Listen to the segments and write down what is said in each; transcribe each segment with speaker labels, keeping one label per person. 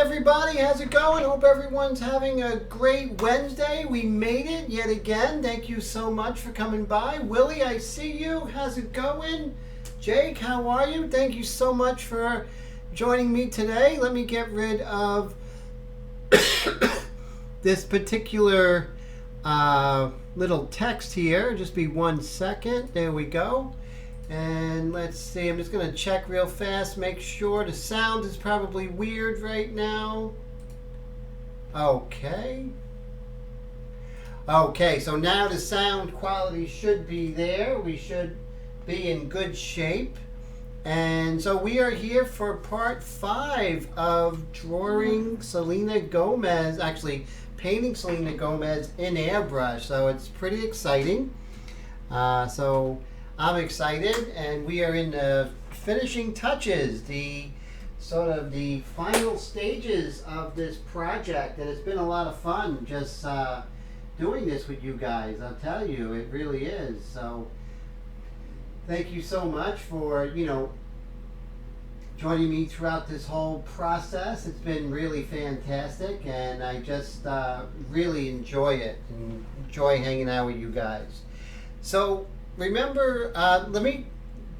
Speaker 1: everybody, how's it going? Hope everyone's having a great Wednesday. We made it yet again. Thank you so much for coming by. Willie, I see you. How's it going? Jake, how are you? Thank you so much for joining me today. Let me get rid of this particular little text here. Just be 1 second. There we go. And let's see, I'm just going to check real fast, make sure the sound is probably weird right now. Okay. Okay, so now the sound quality should be there. We should be in good shape. And so we are here for part 5 of drawing Selena Gomez, actually painting Selena Gomez in airbrush. So it's pretty exciting. So I'm excited, and we are in the finishing touches, the sort of the final stages of this project, and it's been a lot of fun just doing this with you guys. I'll tell you, it really is. So thank you so much for, joining me throughout this whole process. It's been really fantastic, and I just really enjoy it and enjoy hanging out with you guys. So remember,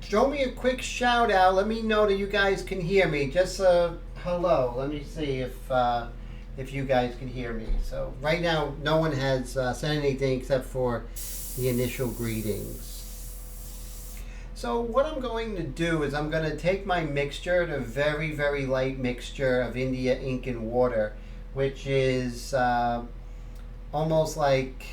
Speaker 1: show me a quick shout out. Let me know that you guys can hear me. Just hello. Let me see if you guys can hear me. So right now, no one has said anything except for the initial greetings. So what I'm going to do is I'm going to take my mixture, the very, very light mixture of India ink and water, which is almost like,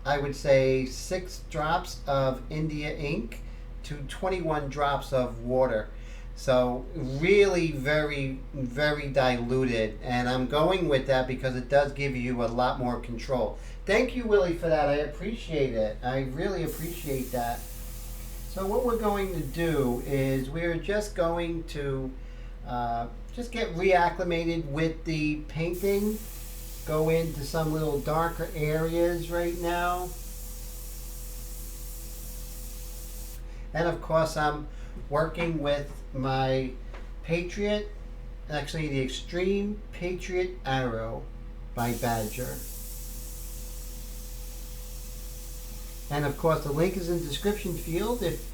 Speaker 1: I would say, 6 drops of India ink to 21 drops of water. So really very, very diluted. And I'm going with that because it does give you a lot more control. Thank you, Willie, for that. I appreciate it. I really appreciate that. So what we're going to do is we're just going to just get reacclimated with the painting. Go into some little darker areas right now. And of course I'm working with my Patriot, actually the Extreme Patriot Arrow by Badger. And of course the link is in the description field if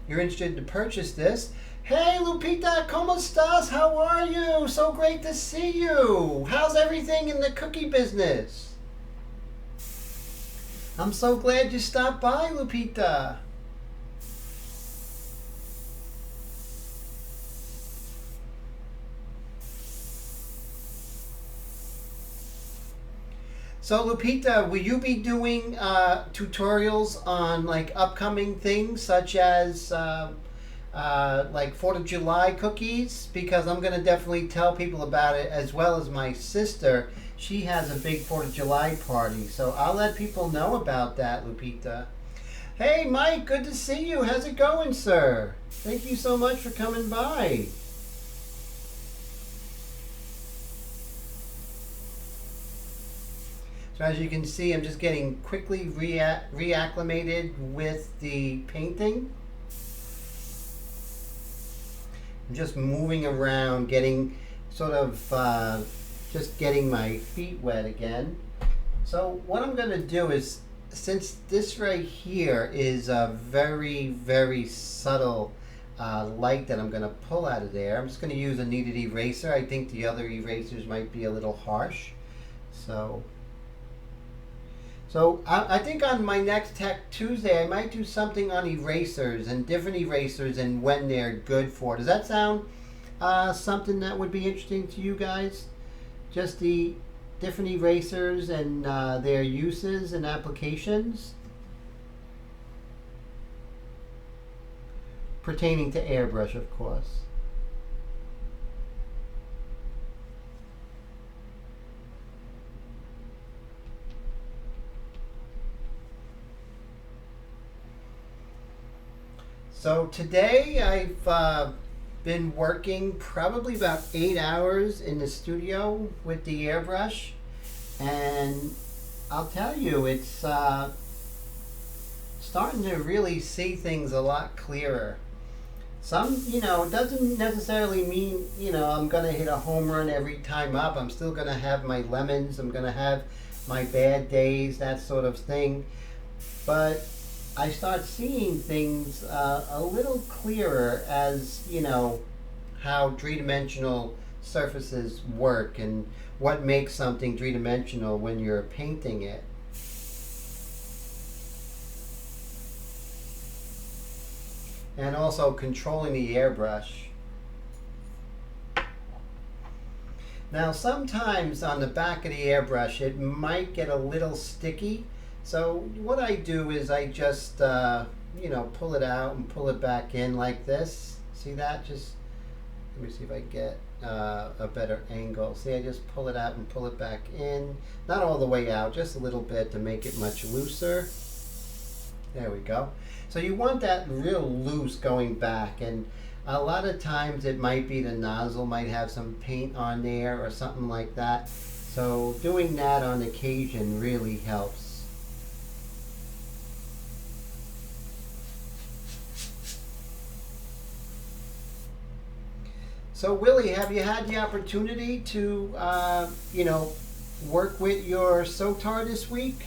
Speaker 1: you're interested to purchase this. Hey Lupita, ¿cómo estás? How are you? So great to see you. How's everything in the cookie business? I'm so glad you stopped by, Lupita. So Lupita, will you be doing tutorials on like upcoming things such as like 4th of July cookies? Because I'm going to definitely tell people about it, as well as my sister. She has a big 4th of July party, so I'll let people know about that, Lupita. Hey Mike, good to see you. How's it going, sir? Thank you so much for coming by. So as you can see, I'm just getting quickly reacclimated with the painting. I'm just moving around, getting sort of just getting my feet wet again. So what I'm going to do is, since this right here is a very, very subtle light that I'm going to pull out of there, I'm just going to use a kneaded eraser. I think the other erasers might be a little harsh. So I think on my next Tech Tuesday, I might do something on erasers and different erasers and when they're good for. Does that sound something that would be interesting to you guys? Just the different erasers and their uses and applications pertaining to airbrush, of course. So today I've been working probably about 8 hours in the studio with the airbrush, and I'll tell you, it's starting to really see things a lot clearer. Some, it doesn't necessarily mean, I'm going to hit a home run every time up. I'm still going to have my lemons. I'm going to have my bad days, that sort of thing. But I start seeing things a little clearer as, how three-dimensional surfaces work and what makes something three-dimensional when you're painting it. And also controlling the airbrush. Now sometimes on the back of the airbrush it might get a little sticky, so what I do is I just pull it out and pull it back in like this. See that? Just let me see if I get a better angle. See, I just pull it out and pull it back in. Not all the way out, just a little bit to make it much looser. There we go. So you want that real loose going back, and a lot of times it might be the nozzle might have some paint on there or something like that. So doing that on occasion really helps. So Willie, have you had the opportunity to work with your SOTAR this week?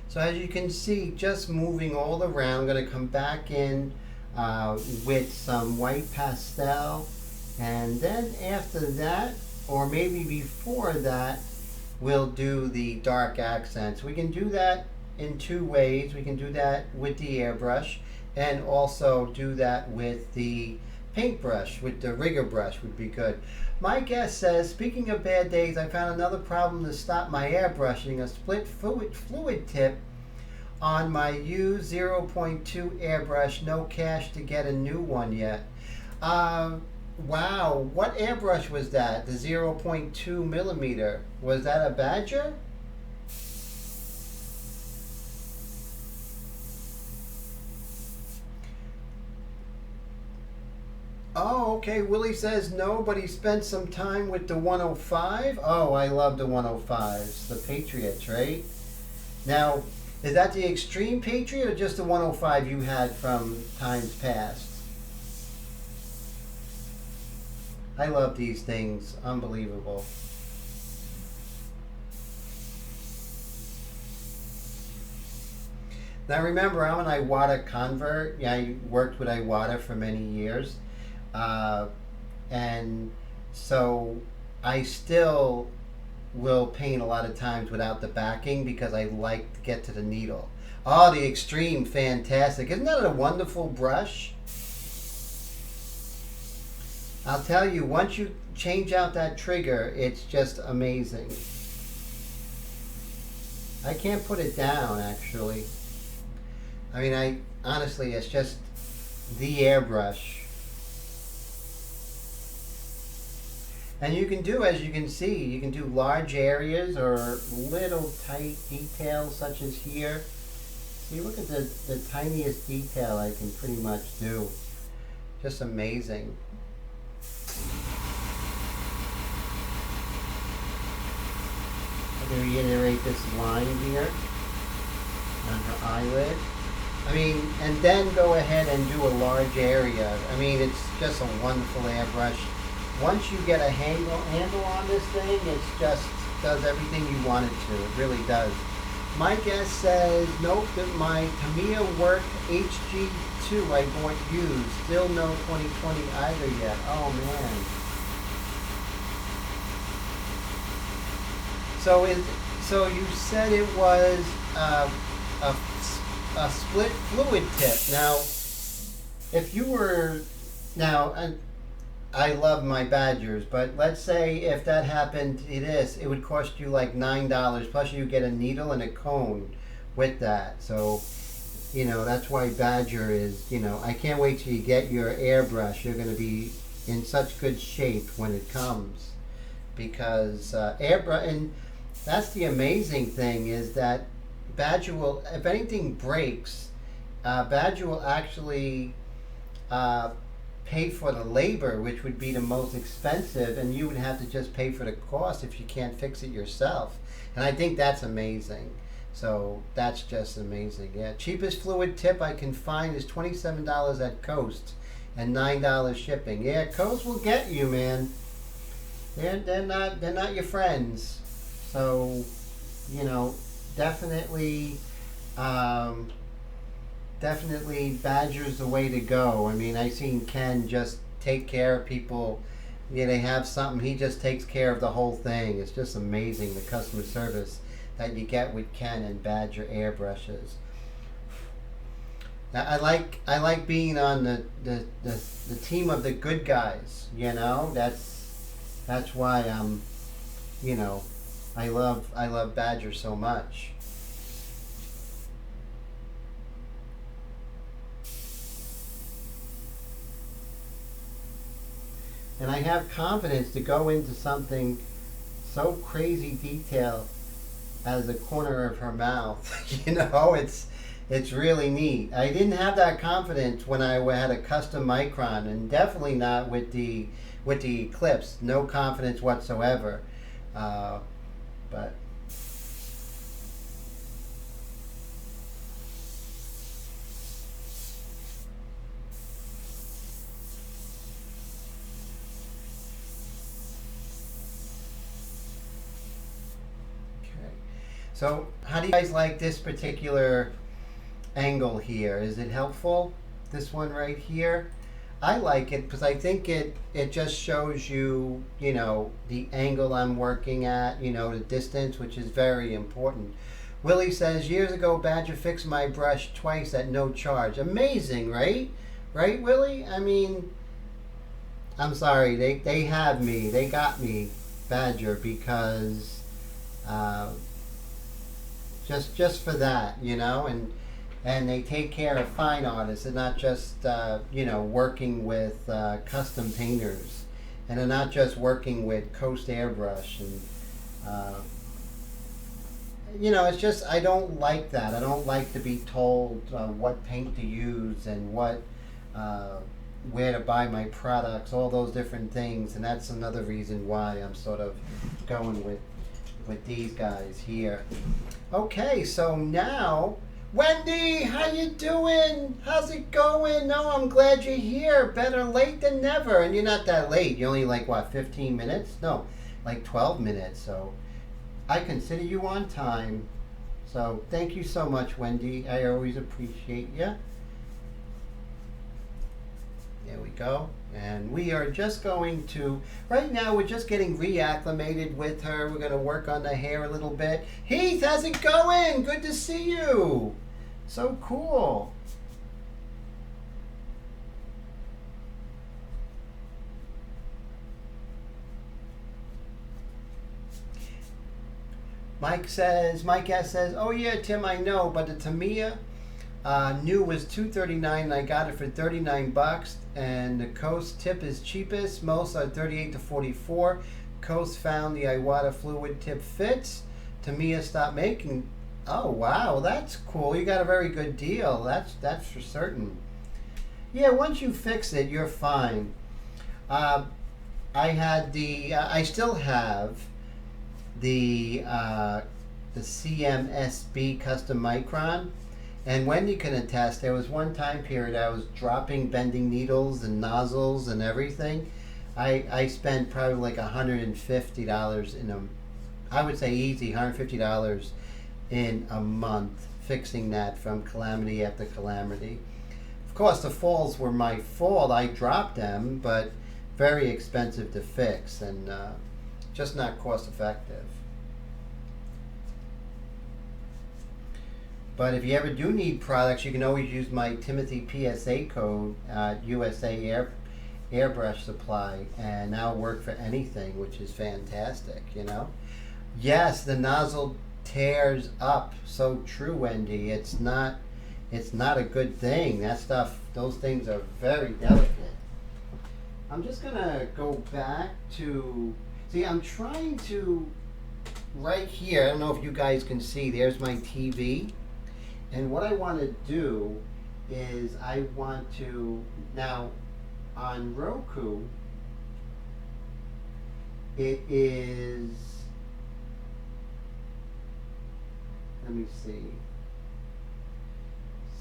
Speaker 1: So as you can see, just moving all around, I'm going to come back in with some white pastel, and then after that, or maybe before that, we'll do the dark accents. We can do that in two ways. We can do that with the airbrush and also do that with the paintbrush, with the rigger brush would be good. My guest says, speaking of bad days, I found another problem to stop my airbrushing, a split fluid tip on my used 0.2 airbrush. No cash to get a new one yet. Wow, what airbrush was that? The 0.2 millimeter. Was that a Badger? Oh, okay. Willie says no, but he spent some time with the 105. Oh, I love the 105s, the Patriots, right? Now, is that the Extreme Patriot or just the 105 you had from times past? I love these things. Unbelievable. Now remember, I'm an Iwata convert. Yeah, I worked with Iwata for many years. And so I still will paint a lot of times without the backing because I like to get to the needle. Oh, the Extreme, fantastic. Isn't that a wonderful brush? I'll tell you, once you change out that trigger, it's just amazing. I can't put it down, actually. I mean, honestly, it's just the airbrush. And you can do, as you can see, you can do large areas or little tight details such as here. See, look at the tiniest detail I can pretty much do. Just amazing. I'm going to reiterate this line here on her eyelid. I mean, and then go ahead and do a large area. I mean, it's just a wonderful airbrush. Once you get a handle on this thing, it just does everything you want it to. It really does. My guest says, nope, that my Tamiya Work HG2 I bought used. Still no 2020 either yet. Oh, man. So you said it was a split fluid tip. Now, if you were... Now... I love my Badgers, but let's say if that happened to this, it would cost you like $9, plus you get a needle and a cone with that. So, that's why Badger is, I can't wait till you get your airbrush. You're going to be in such good shape when it comes. Because airbrush, and that's the amazing thing is that Badger will, if anything breaks, Badger will actually pay for the labor, which would be the most expensive, and you would have to just pay for the cost if you can't fix it yourself. And I think that's amazing. So that's just amazing. Yeah, cheapest fluid tip I can find is $27 at Coast and $9 shipping. Yeah, Coast will get you, man. They're not your friends. So, you know, definitely definitely Badger's the way to go. I mean, I seen Ken just take care of people. Yeah, they have something, he just takes care of the whole thing. It's just amazing, the customer service that you get with Ken and Badger airbrushes. Now, I like being on the team of the good guys. You know, that's why I'm, you know, I love Badger so much. And I have confidence to go into something so crazy detailed as the corner of her mouth. You know, it's really neat. I didn't have that confidence when I had a custom micron, and definitely not with the Eclipse. No confidence whatsoever. But so, how do you guys like this particular angle here? Is it helpful? This one right here? I like it because I think it just shows you, you know, the angle I'm working at, you know, the distance, which is very important. Willie says, years ago, Badger fixed my brush twice at no charge. Amazing, right? Right, Willie? I mean, I'm sorry, they have me. They got me, Badger, because just for that, you know, and they take care of fine artists and not just you know, working with custom painters, and they're not just working with Coast Airbrush, and you know, it's just, I don't like that. I don't like to be told what paint to use and what where to buy my products, all those different things, and that's another reason why I'm sort of going with these guys here. Okay, so now, Wendy, how you doing? How's it going? No, I'm glad you're here. Better late than never. And you're not that late. You're only like, what, 15 minutes? No, like 12 minutes. So I consider you on time. So thank you so much, Wendy. I always appreciate you. There we go. And we are just going to, right now we're just getting reacclimated with her. We're going to work on the hair a little bit. Heath, how's it going? Good to see you. So cool. Mike S says, oh yeah, Tim, I know, but the Tamiya new was $239 and I got it for $39, and the Coast tip is cheapest. Most are $38 to $44. Coast found the Iwata fluid tip fits. Tamiya stopped making. Oh wow, that's cool. You got a very good deal. That's for certain. Yeah, once you fix it, you're fine. I had I still have the CMSB custom micron. And Wendy can attest, there was one time period I was dropping bending needles and nozzles and everything. I spent probably like $150 in a, I would say easy, $150 in a month fixing that from calamity after calamity. Of course, the falls were my fault. I dropped them, but very expensive to fix and just not cost effective. But if you ever do need products, you can always use my Timothy PSA code at USA Airbrush Supply, and that'll work for anything, which is fantastic, you know. Yes, the nozzle tears up. So true, Wendy. It's not a good thing. That stuff, those things are very delicate. I'm just gonna go back to, see, I'm trying to, right here, I don't know if you guys can see, there's my TV. And what I want to do is I want to, now on Roku, it is, let me see.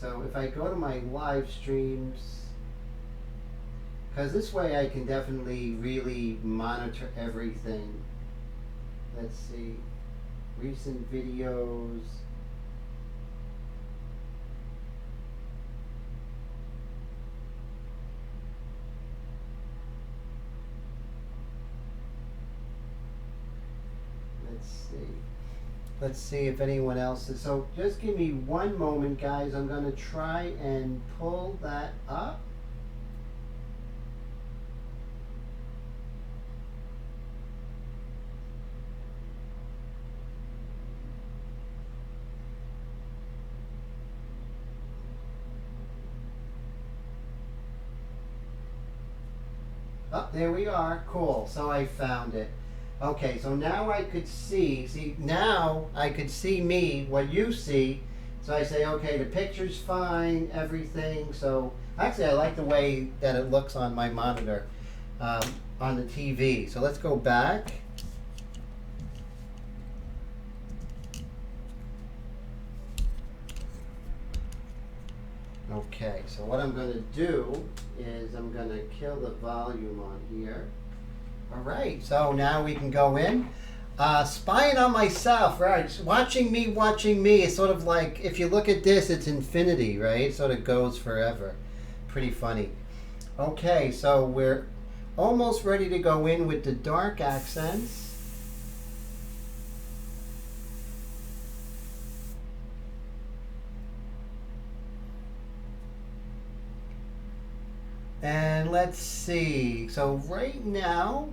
Speaker 1: So if I go to my live streams, because this way I can definitely really monitor everything. Let's see, recent videos. Let's see if anyone else is. So just give me one moment, guys. I'm going to try and pull that up. Oh, there we are. Cool. So I found it. Okay, so now I could see, now I could see me, what you see. So I say, okay, the picture's fine, everything. So actually I like the way that it looks on my monitor, on the TV. So let's go back. Okay, so what I'm going to do is I'm going to kill the volume on here. All right, so now we can go in. Spying on myself, right? Watching me. It's sort of like, if you look at this, it's infinity, right? It sort of goes forever. Pretty funny. Okay, so we're almost ready to go in with the dark accents. And let's see. So right now,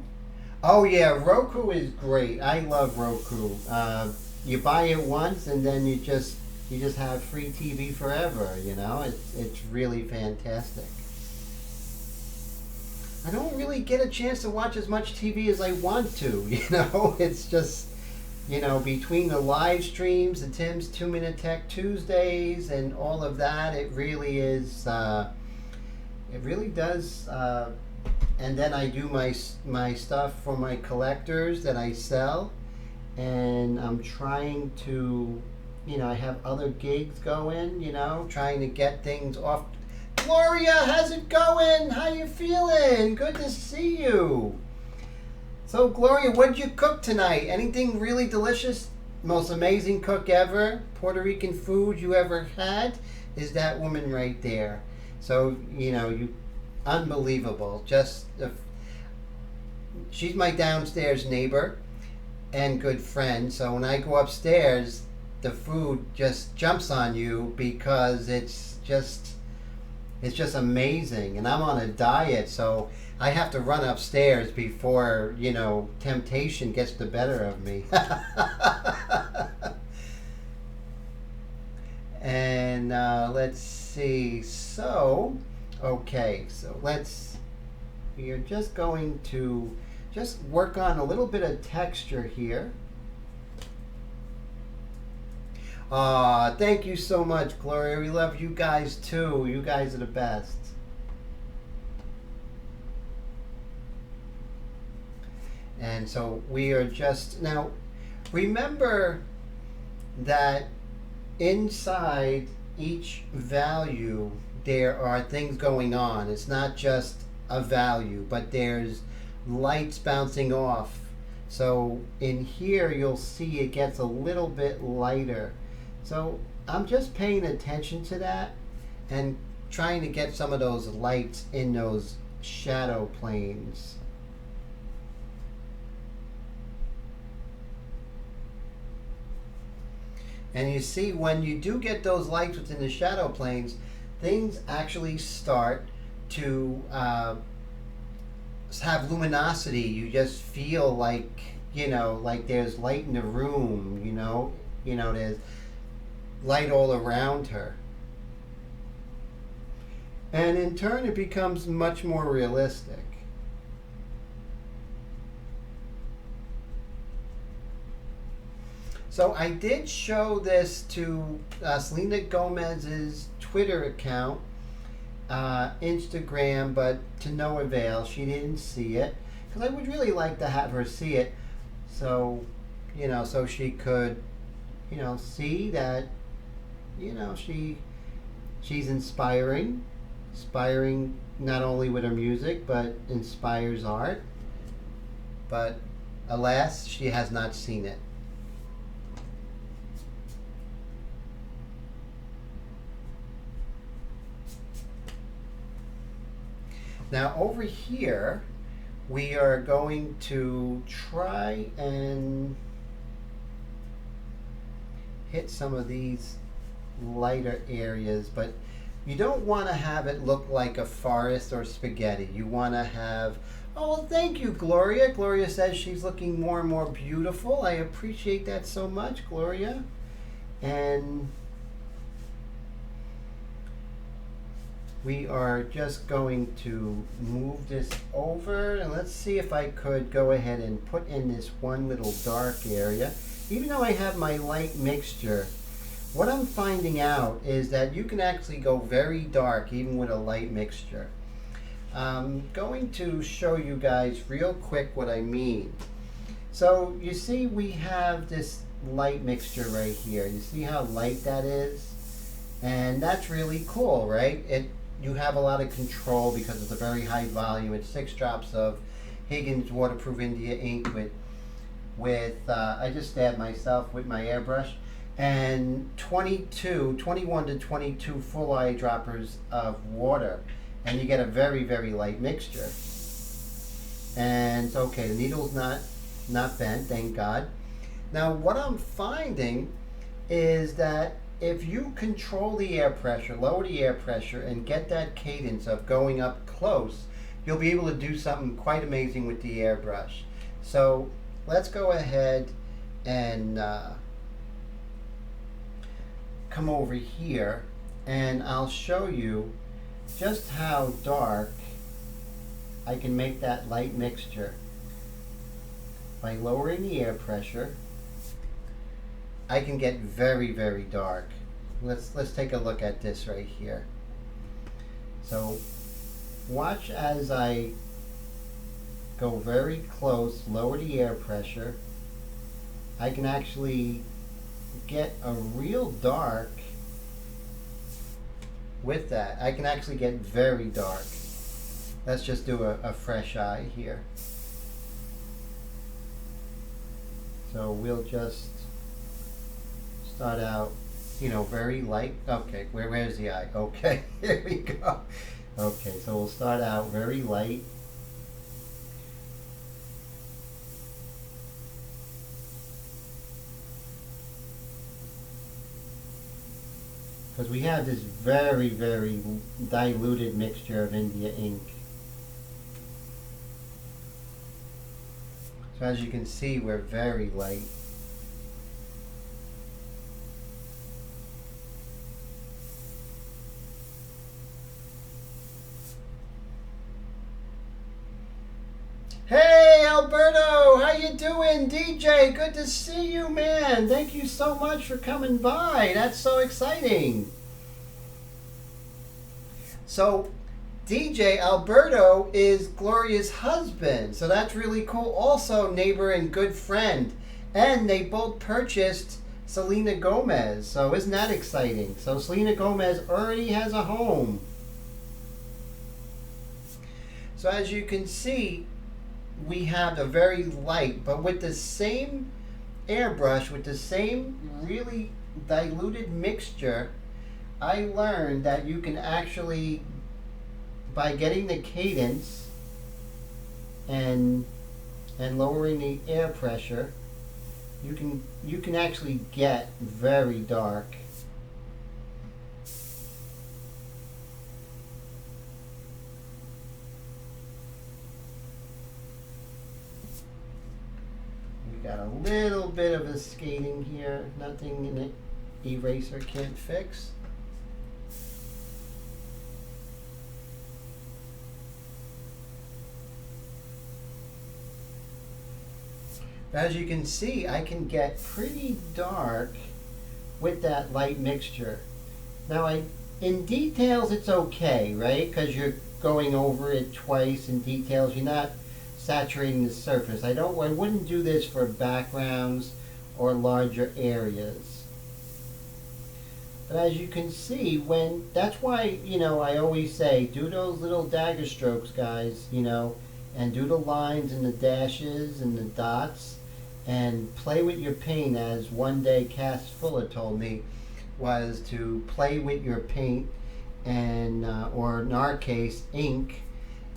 Speaker 1: oh yeah, Roku is great. I love Roku. You buy it once and then you just have free TV forever. You know, it's really fantastic. I don't really get a chance to watch as much TV as I want to. You know, it's just, you know, between the live streams and Tim's 2-Minute Tech Tuesdays and all of that, it really is. It really does, and then I do my stuff for my collectors that I sell, and I'm trying to, you know, I have other gigs going, you know, trying to get things off. Gloria, how's it going? How you feeling? Good to see you. So Gloria, what did you cook tonight? Anything really delicious? Most amazing cook ever? Puerto Rican food you ever had? Is that woman right there. So, you know, unbelievable. Just, she's my downstairs neighbor and good friend. So when I go upstairs, the food just jumps on you because it's just amazing. And I'm on a diet, so I have to run upstairs before, you know, temptation gets the better of me. And let's see. So, okay, so we are just going to just work on a little bit of texture here. Thank you so much, Gloria. We love you guys too. You guys are the best. And so we are just, now remember that inside each value there are things going on. It's not just a value, but there's lights bouncing off. So in here you'll see it gets a little bit lighter. So I'm just paying attention to that and trying to get some of those lights in those shadow planes. And you see, when you do get those lights within the shadow planes, things actually start to have luminosity. You just feel like, you know, like there's light in the room, you know, there's light all around her. And in turn, it becomes much more realistic. So I did show this to Selena Gomez's Twitter account, Instagram, but to no avail. She didn't see it because I would really like to have her see it, so so she could see that she's inspiring not only with her music but inspires art. But alas, she has not seen it. Now over here, we are going to try and hit some of these lighter areas, but you don't want to have it look like a forest or spaghetti. You want to have, oh, well, thank you, Gloria. Gloria says she's looking more and more beautiful. I appreciate that so much, Gloria. And we are just going to move this over, and let's see if I could go ahead and put in this one little dark area. Even though I have my light mixture, what I'm finding out is that you can actually go very dark even with a light mixture. I'm going to show you guys real quick what I mean. So you see we have this light mixture right here. You see how light that is? And that's really cool, right? You have a lot of control because it's a very high volume. It's 6 drops of Higgins Waterproof India ink with I just stabbed myself with my airbrush, and 21 to 22 full eyedroppers of water, and you get a very, very light mixture. And okay, the needle's not bent, thank God. Now what I'm finding is that if you control the air pressure, lower the air pressure, and get that cadence of going up close, you'll be able to do something quite amazing with the airbrush. So let's go ahead and come over here, and I'll show you just how dark I can make that light mixture. By lowering the air pressure, I can get very, very dark. Let's take a look at this right here. So watch as I go very close, lower the air pressure. I can actually get a real dark with that. I can actually get very dark. Let's just do a fresh eye here. So we'll just start out, very light. Okay, where's the eye? Okay, here we go. Okay, so we'll start out very light. Because we have this very, very diluted mixture of India ink. So as you can see, we're very light. Hey Alberto, how you doing? DJ, good to see you, man. Thank you so much for coming by. That's so exciting. So DJ Alberto is Gloria's husband, so that's really cool. Also neighbor and good friend, and they both purchased Selena Gomez, so isn't that exciting? So Selena Gomez already has a home. So as you can see, we have a very light, but with the same airbrush, with the same really diluted mixture, I learned that you can actually, by getting the cadence and lowering the air pressure, you can actually get very dark. Got a little bit of a skating here, nothing an eraser can't fix. As you can see, I can get pretty dark with that light mixture. Now In details, it's okay, right? Because you're going over it twice in details. You're not saturating the surface. I wouldn't do this for backgrounds or larger areas. But as you can see, that's why, I always say, do those little dagger strokes, guys, and do the lines and the dashes and the dots, and play with your paint, as one day Cass Fuller told me, was to play with your paint and, or in our case, ink,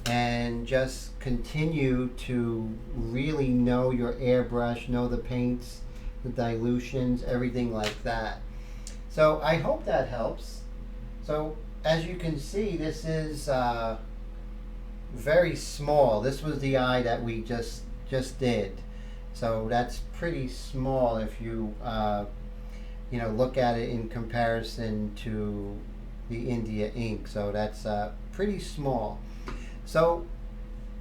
Speaker 1: and just continue to really know your airbrush, know the paints, the dilutions, everything like that. So I hope that helps. So as you can see, this is very small. This was the eye that we just did. So that's pretty small if you look at it in comparison to the India ink. So that's pretty small. So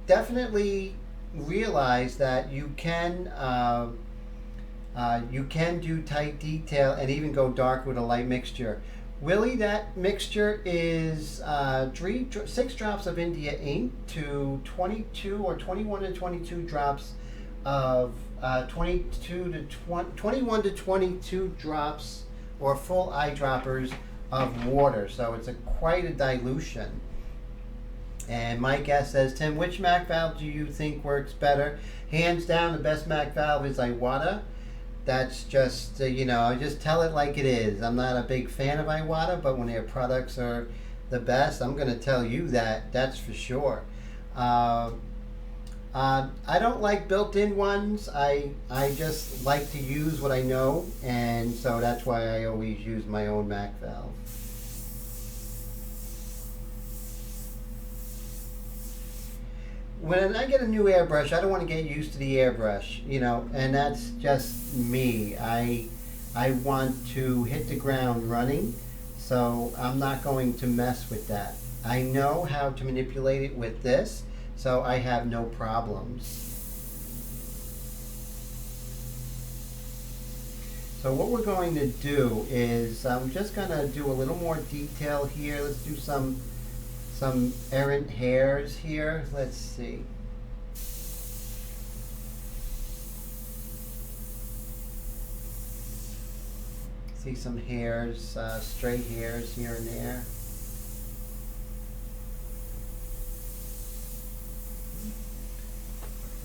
Speaker 1: definitely realize that you can do tight detail and even go dark with a light mixture. Really, that mixture is 6 drops of India ink to 22 or 21 and 22 drops of 21 to 22 drops or full eyedroppers of water. So it's quite a dilution. And my guess says, Tim, which MAC valve do you think works better? Hands down, the best MAC valve is Iwata. That's just, I just tell it like it is. I'm not a big fan of Iwata, but when their products are the best, I'm going to tell you that. That's for sure. I don't like built-in ones. I just like to use what I know, and so that's why I always use my own MAC valve. When I get a new airbrush, I don't want to get used to the airbrush, and that's just me. I want to hit the ground running, so I'm not going to mess with that. I know how to manipulate it with this, so I have no problems. So what we're going to do is, I'm just going to do a little more detail here. Let's do some errant hairs here. Let's see. See some hairs, stray hairs here and there.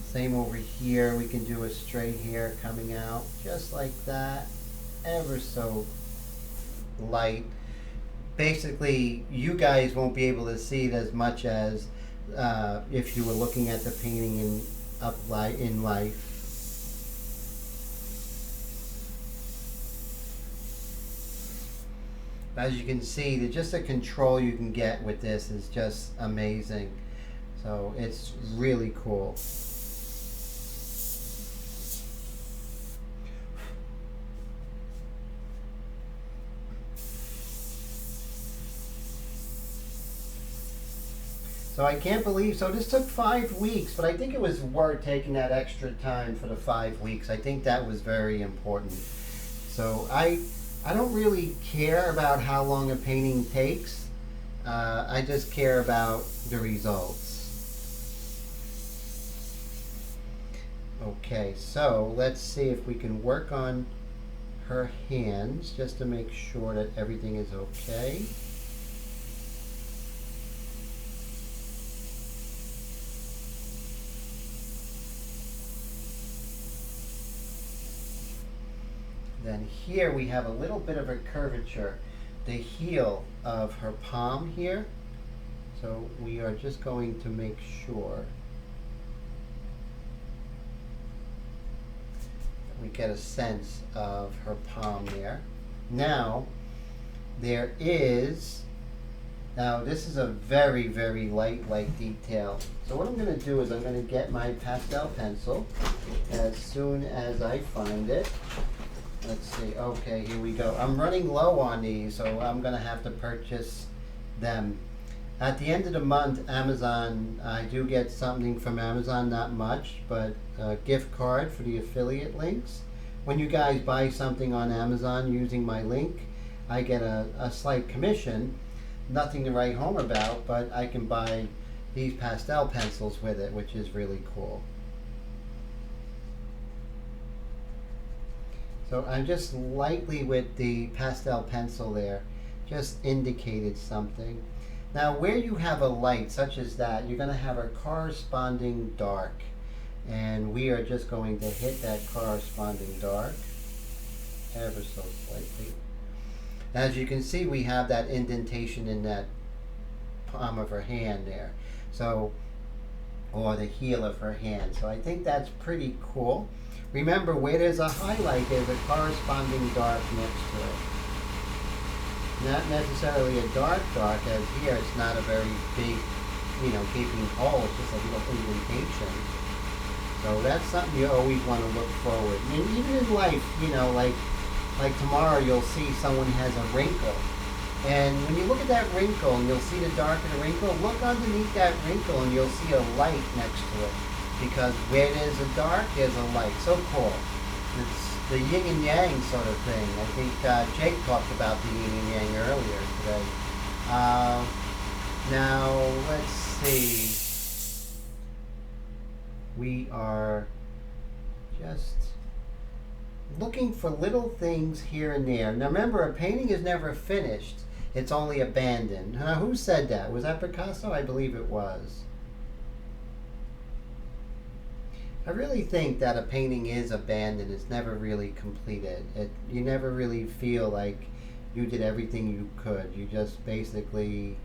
Speaker 1: Same over here, we can do a stray hair coming out, just like that, ever so light. Basically, you guys won't be able to see it as much as if you were looking at the painting in life. As you can see, just the control you can get with this is just amazing. So it's really cool. So I can't believe, so this took 5 weeks, but I think it was worth taking that extra time for the 5 weeks. I think that was very important. So I don't really care about how long a painting takes. I just care about the results. Okay, so let's see if we can work on her hands just to make sure that everything is okay. Then here we have a little bit of a curvature, the heel of her palm here. So we are just going to make sure that we get a sense of her palm there. Now, this is a very, very light detail. So what I'm going to do is I'm going to get my pastel pencil as soon as I find it. Let's see, okay, here we go. I'm running low on these, so I'm going to have to purchase them. At the end of the month, Amazon, I do get something from Amazon, not much, but a gift card for the affiliate links. When you guys buy something on Amazon using my link, I get a slight commission. nothing to write home about, but I can buy these pastel pencils with it, which is really cool. So I'm just lightly with the pastel pencil there, just indicated something. Now where you have a light such as that, you're going to have a corresponding dark. And we are just going to hit that corresponding dark ever so slightly. As you can see, we have that indentation in that palm of her hand there. So, or the heel of her hand. So I think that's pretty cool. Remember, where there's a highlight, there's a corresponding dark next to it. Not necessarily a dark, as here it's not a very big, gaping hole. It's just a little indentation. So that's something you always want to look forward. And even in life, like tomorrow you'll see someone has a wrinkle. And when you look at that wrinkle and you'll see the dark of the wrinkle, look underneath that wrinkle and you'll see a light next to it. Because where there's a dark, there's a light. So cool. It's the yin and yang sort of thing. I think Jake talked about the yin and yang earlier today. Now, let's see. We are just looking for little things here and there. Now remember, a painting is never finished. It's only abandoned. Now who said that? Was that Picasso? I believe it was. I really think that a painting is abandoned. It's never really completed. You never really feel like you did everything you could. You just basically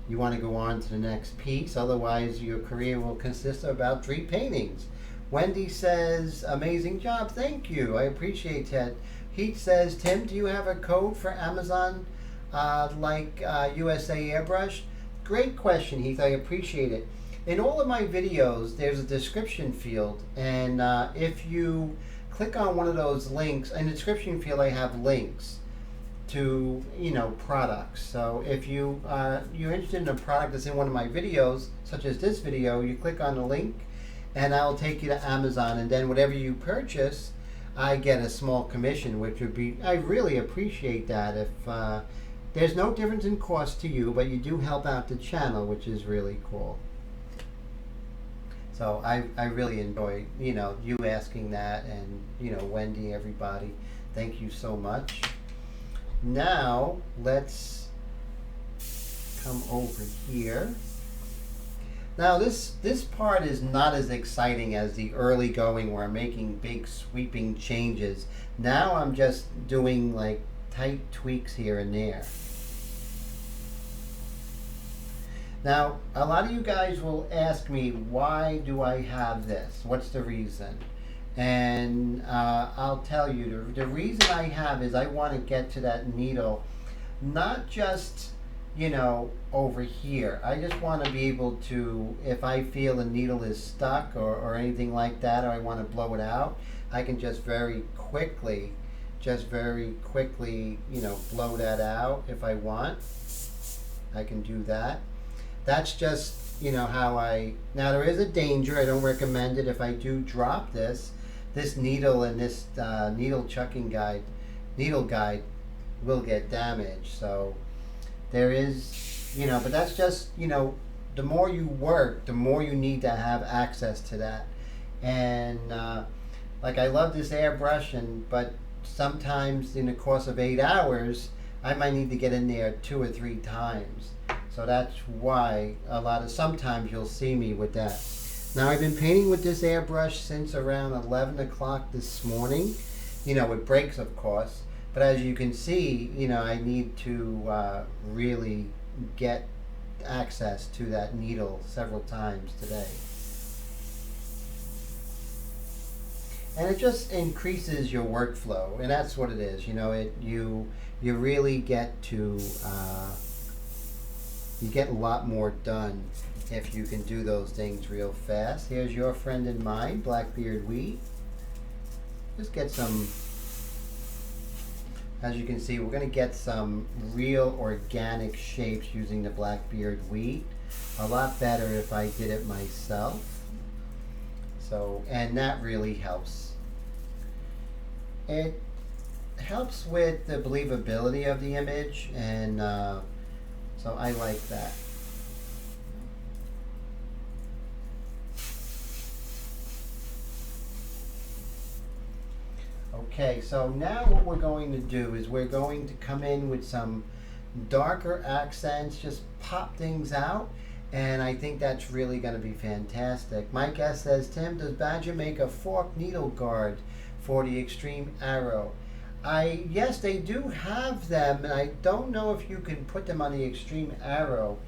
Speaker 1: you want to go on to the next piece, otherwise your career will consist of about 3 paintings. Wendy says, amazing job, thank you, I appreciate that. Heath says, Tim, do you have a code for Amazon like USA Airbrush? Great question, Heath, I appreciate it. In all of my videos, there's a description field, and if you click on one of those links, in the description field I have links to products. So if you're interested in a product that's in one of my videos, such as this video, you click on the link and I'll take you to Amazon, and then whatever you purchase, I get a small commission, which would be, I really appreciate that. If there's no difference in cost to you, but you do help out the channel, which is really cool. So I really enjoy you asking that, and Wendy, everybody, thank you so much. Now let's come over here. Now this part is not as exciting as the early going where I'm making big sweeping changes. Now I'm just doing like tight tweaks here and there. Now a lot of you guys will ask me, why do I have this? What's the reason? And I'll tell you, the reason I have is I want to get to that needle, not just over here. I just want to be able to, if I feel the needle is stuck or anything like that, or I want to blow it out, I can just very quickly blow that out if I want. I can do that. That's just how now there is a danger. I don't recommend it. If I do drop this needle and this needle guide will get damaged. So there is, but that's just, the more you work, the more you need to have access to that. And like, I love this airbrush, but sometimes in the course of 8 hours, I might need to get in there 2 or 3 times. So that's why sometimes you'll see me with that. Now I've been painting with this airbrush since around 11 o'clock this morning, with breaks of course, but as you can see, I need to really get access to that needle several times today. And it just increases your workflow, and that's what it is. You really get to you get a lot more done if you can do those things real fast. Here's your friend and mine, Blackbeard Wheat. Just get some, as you can see, we're going to get some real organic shapes using the Blackbeard Wheat. A lot better if I did it myself. So, and that really helps. helps with the believability of the image, and so I like that. Okay, so now what we're going to do is we're going to come in with some darker accents, just pop things out, and I think that's really going to be fantastic. My guest says, Tim, does Badger make a fork needle guard for the extreme arrow? Yes, they do have them, and I don't know if you can put them on the extreme arrow.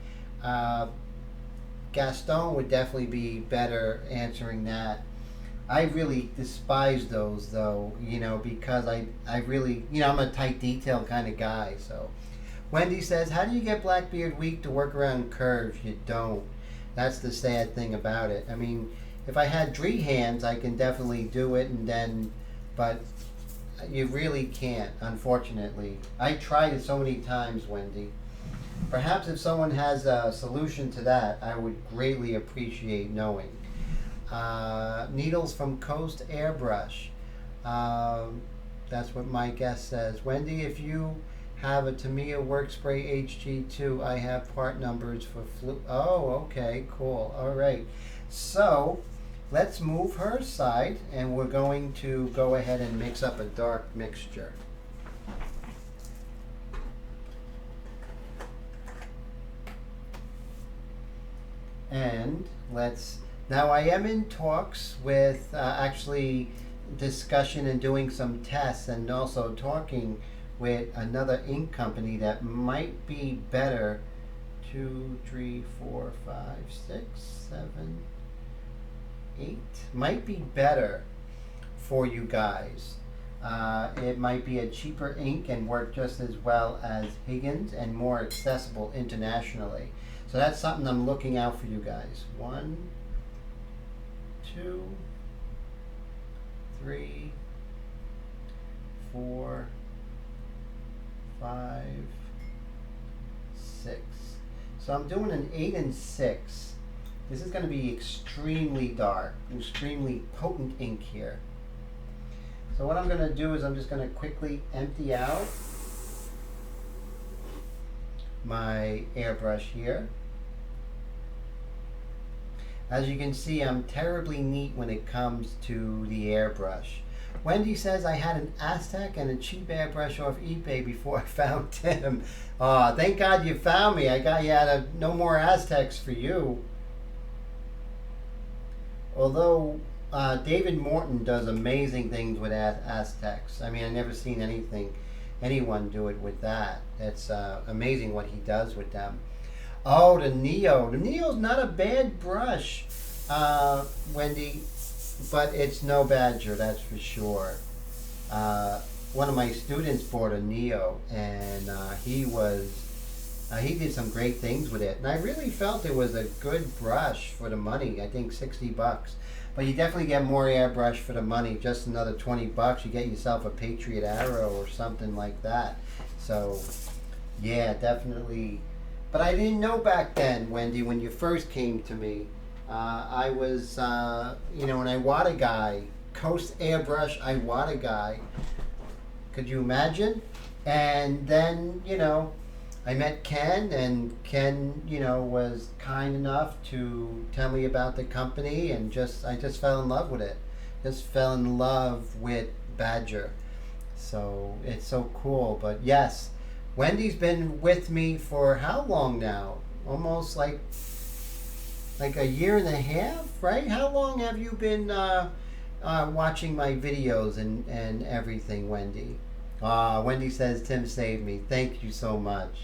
Speaker 1: Gaston would definitely be better answering that. I really despise those though, because I really, I'm a tight detail kind of guy. So Wendy says, how do you get Blackbeard weak to work around curves? You don't. That's the sad thing about it. I mean, if I had Dree hands, I can definitely do it, but you really can't, unfortunately. I tried it so many times, Wendy. Perhaps if someone has a solution to that, I would greatly appreciate knowing. Needles from Coast Airbrush. That's what my guest says. Wendy, if you have a Tamiya Work Spray HG2, I have part numbers for Oh, okay, cool. All right. So let's move her aside, and we're going to go ahead and mix up a dark mixture. And now I am in talks with actually discussion and doing some tests, and also talking with another ink company that might be better. 2, 3, 4, 5, 6, 7, 8 might be better for you guys. It might be a cheaper ink and work just as well as Higgins and more accessible internationally. So that's something I'm looking out for you guys. 1, 2, 3, 4, 5, 6. So I'm doing an 8 and 6. This is going to be extremely dark, extremely potent ink here. So what I'm going to do is I'm just going to quickly empty out my airbrush here. As you can see, I'm terribly neat when it comes to the airbrush. Wendy says, I had an Aztec and a cheap airbrush off eBay before I found Tim. Thank God you found me. I got you out of no more Aztecs for you. Although David Morton does amazing things with Aztecs. I mean, I've never seen anyone do it with that. It's amazing what he does with them. Oh, the Neo. The Neo's not a bad brush, Wendy, but it's no Badger, that's for sure. One of my students bought a Neo, and he did some great things with it. And I really felt it was a good brush for the money. I think $60. But you definitely get more airbrush for the money. Just another $20, you get yourself a Patriot Arrow or something like that. So, yeah, definitely. But I didn't know back then, Wendy, when you first came to me. I was, an Iwata guy, Coast Airbrush Iwata guy. Could you imagine? And then, I met Ken, and Ken, was kind enough to tell me about the company, and I just fell in love with it. Just fell in love with Badger. So it's so cool. But yes, Wendy's been with me for how long now? Almost like a year and a half, right? How long have you been watching my videos and everything, Wendy? Wendy says, Tim saved me. Thank you so much.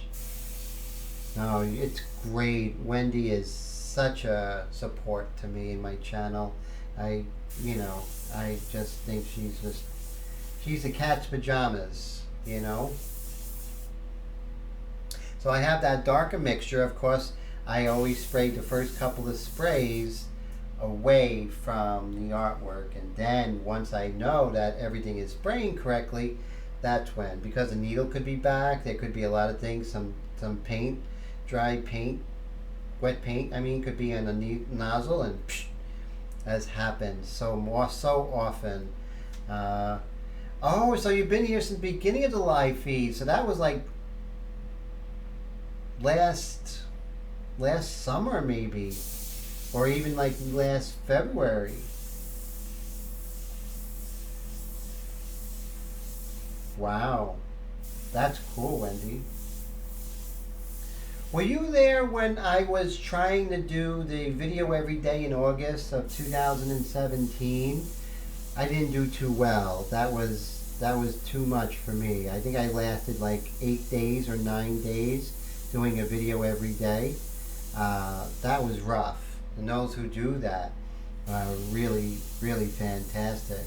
Speaker 1: No, it's great. Wendy is such a support to me in my channel. I just think she's a cat's pajamas, So I have that darker mixture. Of course, I always spray the first couple of sprays away from the artwork, and then once I know that everything is spraying correctly, that's when, because the needle could be back, there could be a lot of things, some paint, dry paint, wet paint, could be in a nozzle, and psh, as happens so often. Oh, so you've been here since the beginning of the live feed. So that was like last summer maybe, or even like last February. Wow, that's cool, Wendy. Were you there when I was trying to do the video every day in August of 2017? I didn't do too well. That was too much for me. I think I lasted like 8 days or 9 days doing a video every day. That was rough. And those who do that are really, really fantastic.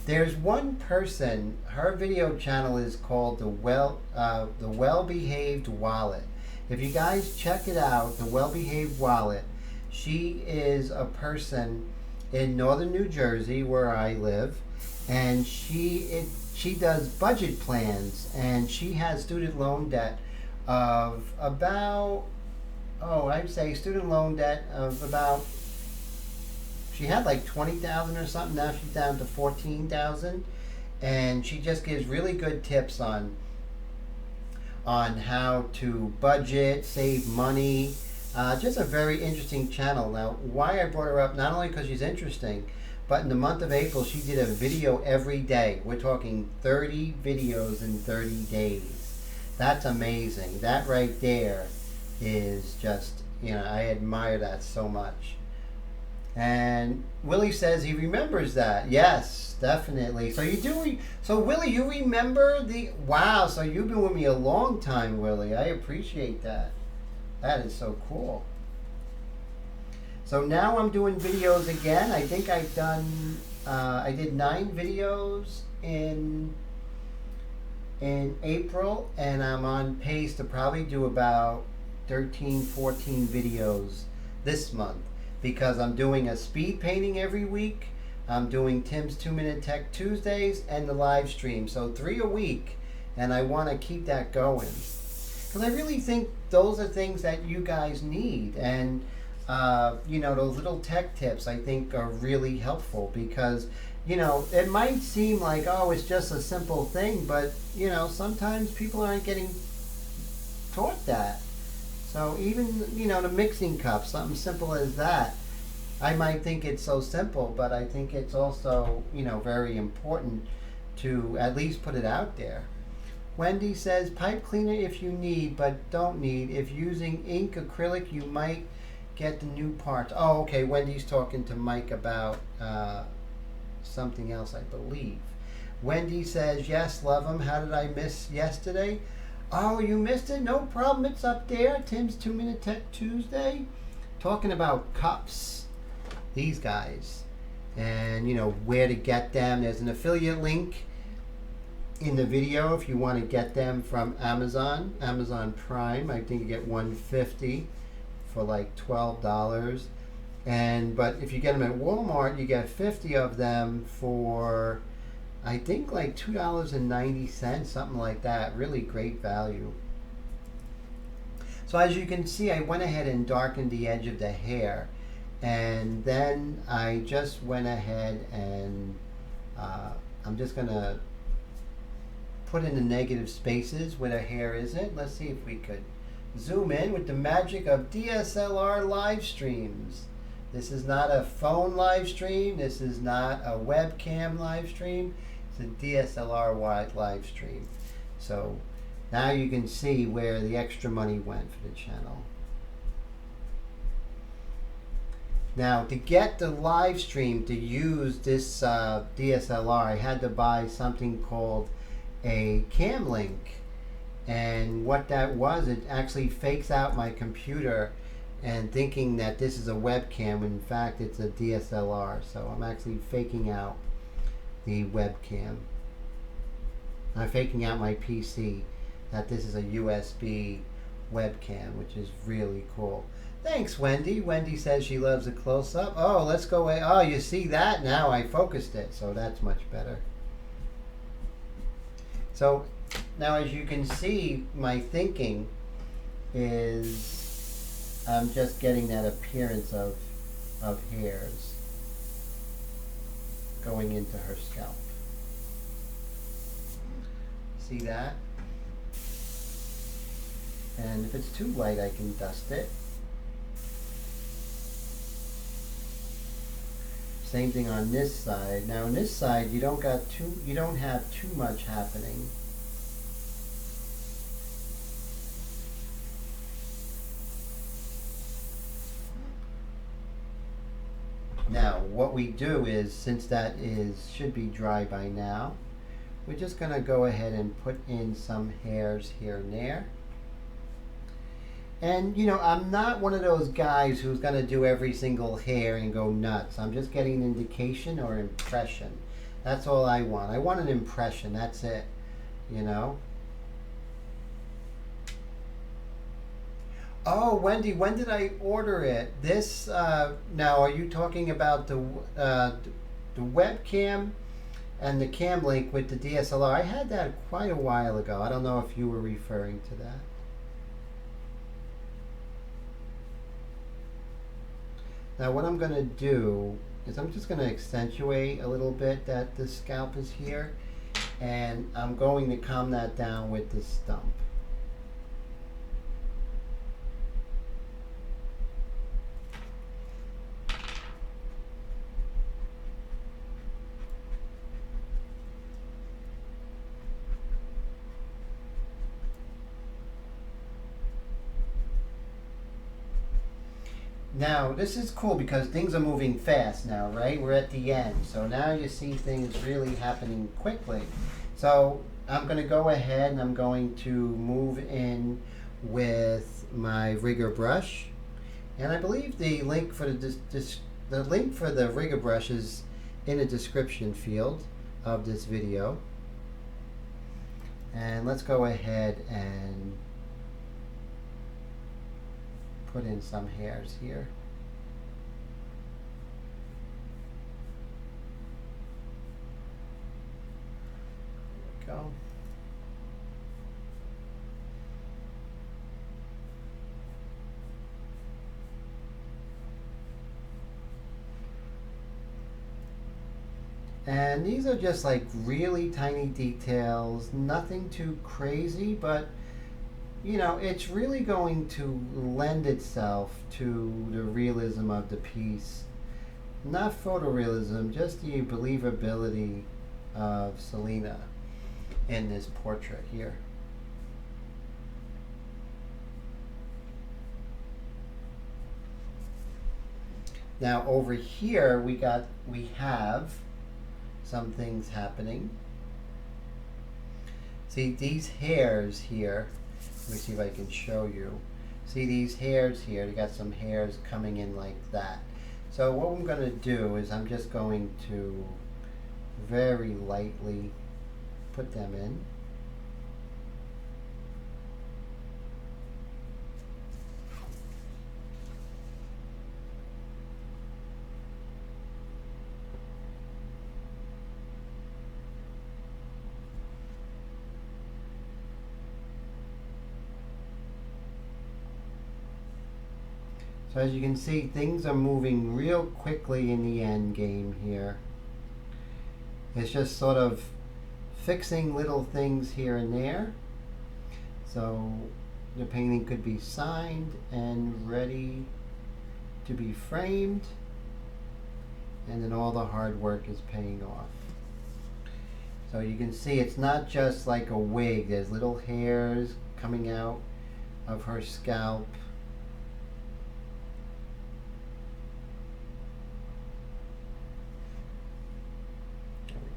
Speaker 1: There's one person. Her video channel is called the Well Behaved Wallet. If you guys check it out, the Well Behaved Wallet. She is a person in northern New Jersey where I live, and she does budget plans, and she has student loan debt of about, I'd say student loan debt of about, she had like 20,000 or something. Now she's down to 14,000, and she just gives really good tips on how to budget, save money. Just a very interesting channel. Now, why I brought her up, not only because she's interesting, but in the month of April, she did a video every day. We're talking 30 videos in 30 days. That's amazing. That right there is just, I admire that so much. And Willie says he remembers that. Yes, definitely. So you do. So Willie, you remember the? Wow. So you've been with me a long time, Willie. I appreciate that. That is so cool. So now I'm doing videos again. I think I've done. I did 9 videos in April, and I'm on pace to probably do about 13, 14 videos this month, because I'm doing a speed painting every week. I'm doing Tim's 2-Minute Tech Tuesdays and the live stream. So 3 a week, and I want to keep that going. Because I really think those are things that you guys need. And, those little tech tips I think are really helpful, because, it might seem like, it's just a simple thing, but, sometimes people aren't getting taught that. So even, the mixing cup, something simple as that, I might think it's so simple, but I think it's also, very important to at least put it out there. Wendy says, pipe cleaner if you need, but don't need. If using ink acrylic, you might get the new parts. Oh, okay, Wendy's talking to Mike about something else, I believe. Wendy says, yes, love them. How did I miss yesterday? Oh, you missed it? No problem. It's up there. Tim's 2-Minute Tech Tuesday. Talking about cups. These guys. And, where to get them. There's an affiliate link in the video if you want to get them from Amazon. Amazon Prime. I think you get $150 for like $12. But if you get them at Walmart, you get 50 of them for, I think, like $2.90, something like that. Really great value. So as you can see, I went ahead and darkened the edge of the hair, and then I just went ahead and I'm just going to put in the negative spaces where the hair isn't. Let's see if we could zoom in with the magic of DSLR live streams. This is not a phone live stream. This is not a webcam live stream. It's a DSLR wide live stream. So now you can see where the extra money went for the channel. Now, to get the live stream to use this DSLR, I had to buy something called a cam link. And what that was, it actually fakes out my computer and thinking that this is a webcam. In fact, it's a DSLR. So I'm actually faking out the webcam. I'm faking out my PC that this is a USB webcam, which is really cool. Thanks, Wendy. Wendy says she loves a close-up. Oh, let's go away. Oh, you see that? Now I focused it, so that's much better. So now, as you can see, my thinking is I'm just getting that appearance of hairs going into her scalp. See that? And if it's too light, I can dust it. Same thing on this side. Now on this side, you don't have too much happening. Now what we do is, since that should be dry by now, we're just going to go ahead and put in some hairs here and there. And I'm not one of those guys who's going to do every single hair and go nuts. I'm just getting an indication or impression. That's all I want. I want an impression. That's it. Oh, Wendy, when did I order it? This, now, are you talking about the webcam and the cam link with the DSLR? I had that quite a while ago. I don't know if you were referring to that. Now what I'm going to do is I'm just going to accentuate a little bit that the scalp is here, and I'm going to calm that down with the stump. Now, this is cool because things are moving fast now, right? We're at the end. So now you see things really happening quickly. So I'm going to go ahead and I'm going to move in with my rigger brush. And I believe the link for the rigger brush is in the description field of this video. And let's go ahead and put in some hairs here. There we go. And these are just like really tiny details, nothing too crazy, but it's really going to lend itself to the realism of the piece. Not photorealism, just the believability of Selena in this portrait here. Now over here we have some things happening. See these hairs here. Let me see if I can show you. See these hairs here? They got some hairs coming in like that. So what I'm going to do is I'm just going to very lightly put them in. So as you can see, things are moving real quickly in the end game here. It's just sort of fixing little things here and there. So the painting could be signed and ready to be framed, and then all the hard work is paying off. So you can see it's not just like a wig. There's little hairs coming out of her scalp.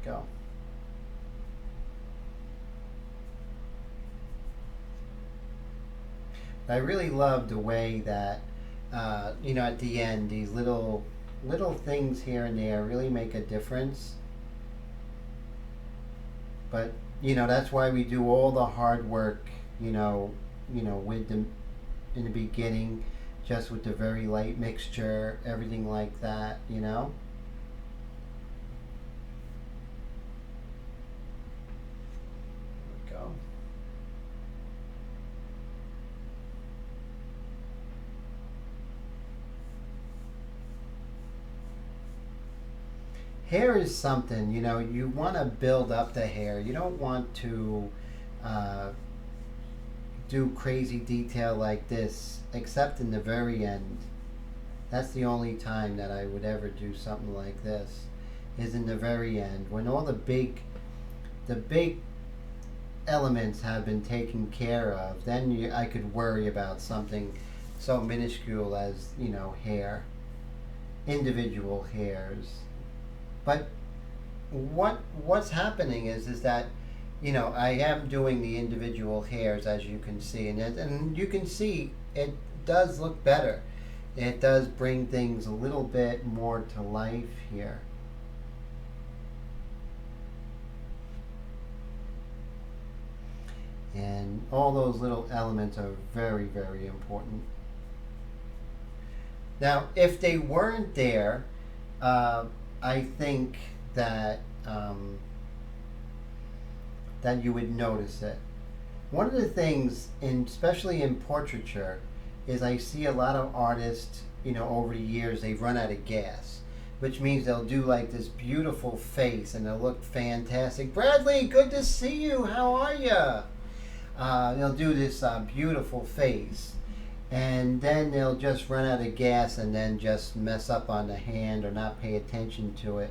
Speaker 1: Go. I really love the way that at the end these little things here and there really make a difference. But that's why we do all the hard work with them in the beginning, just with the very light mixture, everything like that. Hair is something, you want to build up the hair. You don't want to uh, do crazy detail like this, except in the very end. That's the only time that I would ever do something like this, is in the very end when all the big elements have been taken care of. Then I could worry about something so minuscule as, hair, individual hairs. But what's happening is that, I am doing the individual hairs, as you can see, and you can see it does look better. It does bring things a little bit more to life here. And all those little elements are very, very important. Now, if they weren't there, I think that that you would notice it. One of the things, especially in portraiture, is I see a lot of artists, over the years, they've run out of gas, which means they'll do like this beautiful face and they'll look fantastic. Bradley, good to see you. How are you? They'll do this beautiful face, and then they'll just run out of gas and then just mess up on the hand or not pay attention to it.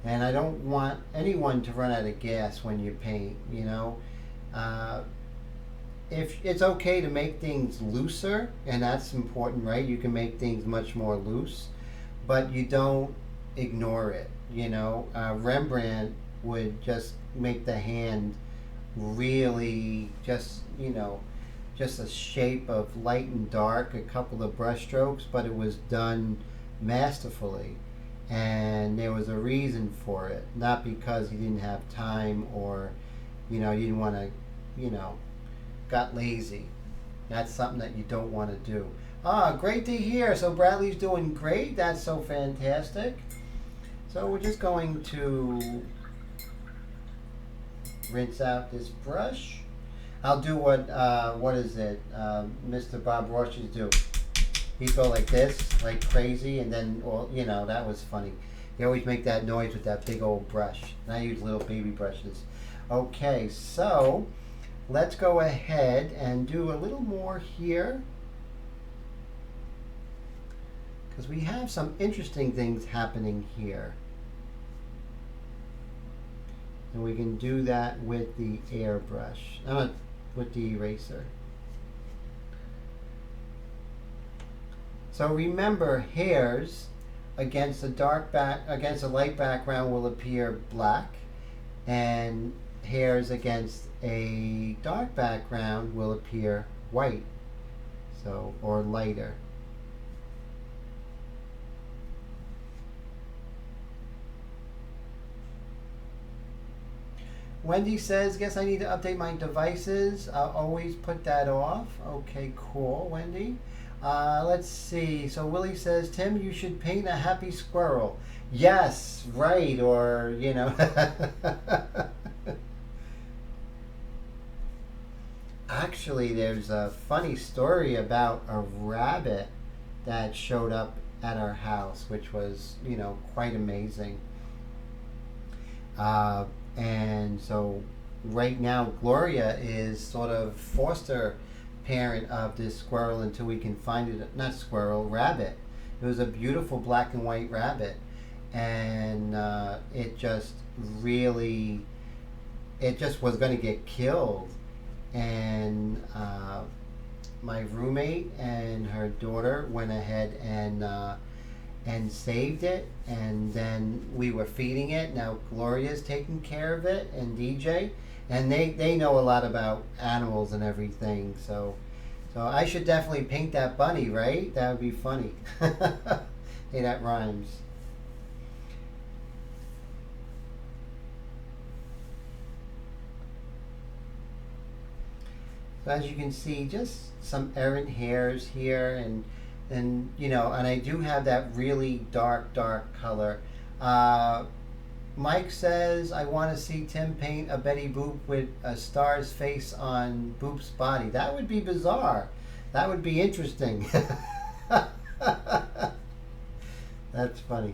Speaker 1: And I don't want anyone to run out of gas when you paint, If it's okay to make things looser, and that's important, right? You can make things much more loose, but you don't ignore it, Rembrandt would just make the hand really just a shape of light and dark, a couple of brush strokes, but it was done masterfully, and there was a reason for it, not because he didn't have time or he didn't want to got lazy. That's something that you don't want to do. Great to hear. So Bradley's doing great. That's so fantastic. So we're just going to rinse out this brush. I'll do what is it, Mr. Bob Roches do. He'd go like this, like crazy, and then, that was funny. He always make that noise with that big old brush. And I use little baby brushes. Okay, so let's go ahead and do a little more here, because we have some interesting things happening here. And we can do that with the airbrush, with the eraser. So remember, hairs against a light background will appear black, and hairs against a dark background will appear white, or lighter. Wendy says, guess I need to update my devices. I'll always put that off. Okay, cool, Wendy. Let's see. So Willie says, Tim, you should paint a happy squirrel. Yes, right, or, Actually, there's a funny story about a rabbit that showed up at our house, which was, quite amazing. And so right now, Gloria is sort of foster parent of this squirrel until we can find it. Not squirrel, rabbit. It was a beautiful black and white rabbit. And it just was going to get killed. And my roommate and her daughter went ahead and saved it, and then we were feeding it. Now Gloria's taking care of it, and DJ, and they know a lot about animals and everything, so I should definitely paint that bunny, right? That would be funny. Hey, that rhymes. So as you can see, just some errant hairs here, and I do have that really dark color. Mike says, I want to see Tim paint a Betty Boop with a star's face on Boop's body. That would be bizarre. That would be interesting. That's funny.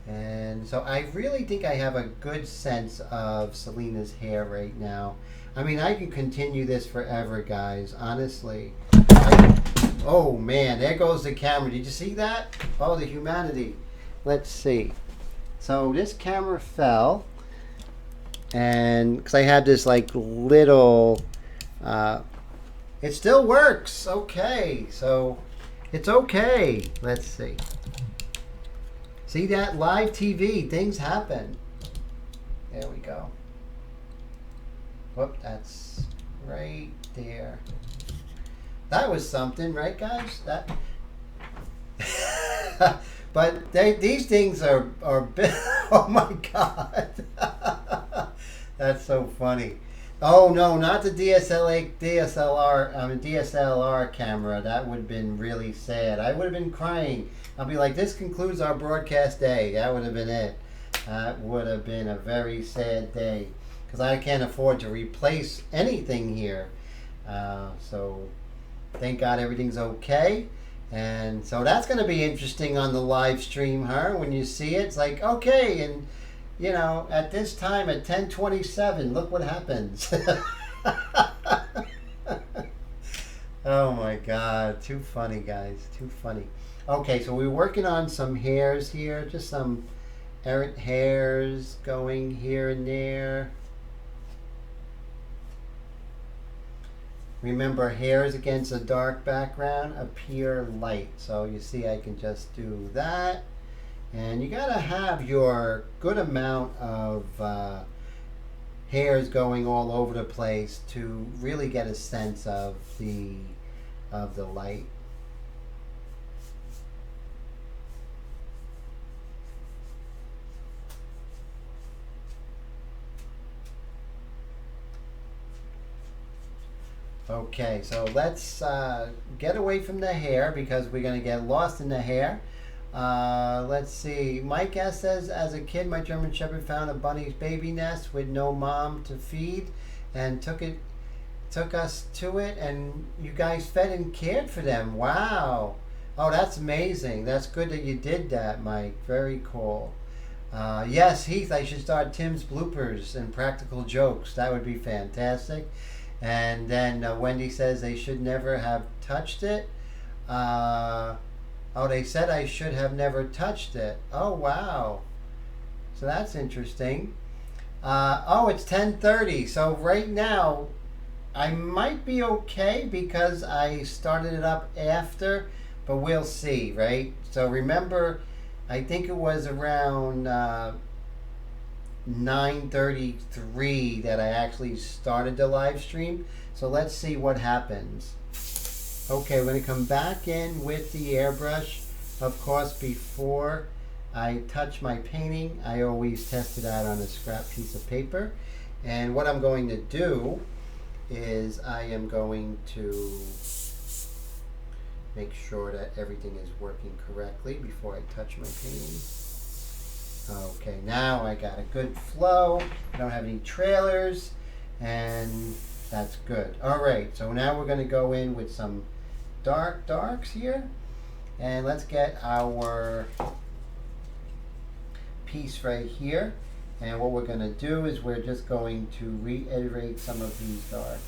Speaker 1: And And so I really think I have a good sense of Selena's hair right now. I mean, I can continue this forever, guys, honestly. Oh man, there goes the camera. Did you see that? Oh, the humanity. Let's see. So this camera fell, and because I had this like little, it still works. Okay, so it's okay. Let's see. See that? Live TV, things happen. There we go. Whoop, that's right there. That was something, right, guys? That. But these things are oh my God. That's so funny. Oh no, not the DSLR camera. That would have been really sad. I would have been crying. I'll be like, this concludes our broadcast day. That would have been it. That would have been a very sad day because I can't afford to replace anything here. So thank God everything's okay. And so that's going to be interesting on the live stream, huh? When you see it, it's like, okay, and you know, at this time at 10:27, look what happens. Oh my God, too funny, guys, too funny. Okay, so we're working on some hairs here, just some errant hairs going here and there. Remember, hairs against a dark background appear light. So you see I can just do that. And you gotta have your good amount of hairs going all over the place to really get a sense of the light. Okay, so let's get away from the hair because we're going to get lost in the hair. Let's see. Mike S. says, as a kid, my German Shepherd found a bunny's baby nest with no mom to feed and took us to it, and you guys fed and cared for them. Wow. Oh, that's amazing. That's good that you did that, Mike. Very cool. Yes, Heath, I should start Tim's bloopers and practical jokes. That would be fantastic. And then Wendy says they should never have touched it. Oh, they said I should have never touched it. Oh, wow. So that's interesting. Oh, it's 10:30. So right now, I might be okay because I started it up after, but we'll see, right? So remember, I think it was around 9:33 that I actually started the live stream. So let's see what happens. Okay, we're going to come back in with the airbrush. Of course, before I touch my painting, I always test it out on a scrap piece of paper. And what I'm going to do is I am going to make sure that everything is working correctly before I touch my painting. Okay, now I got a good flow. I don't have any trailers, and that's good. All right, so now we're going to go in with some darks here, and let's get our piece right here. And what we're going to do is we're just going to reiterate some of these darks.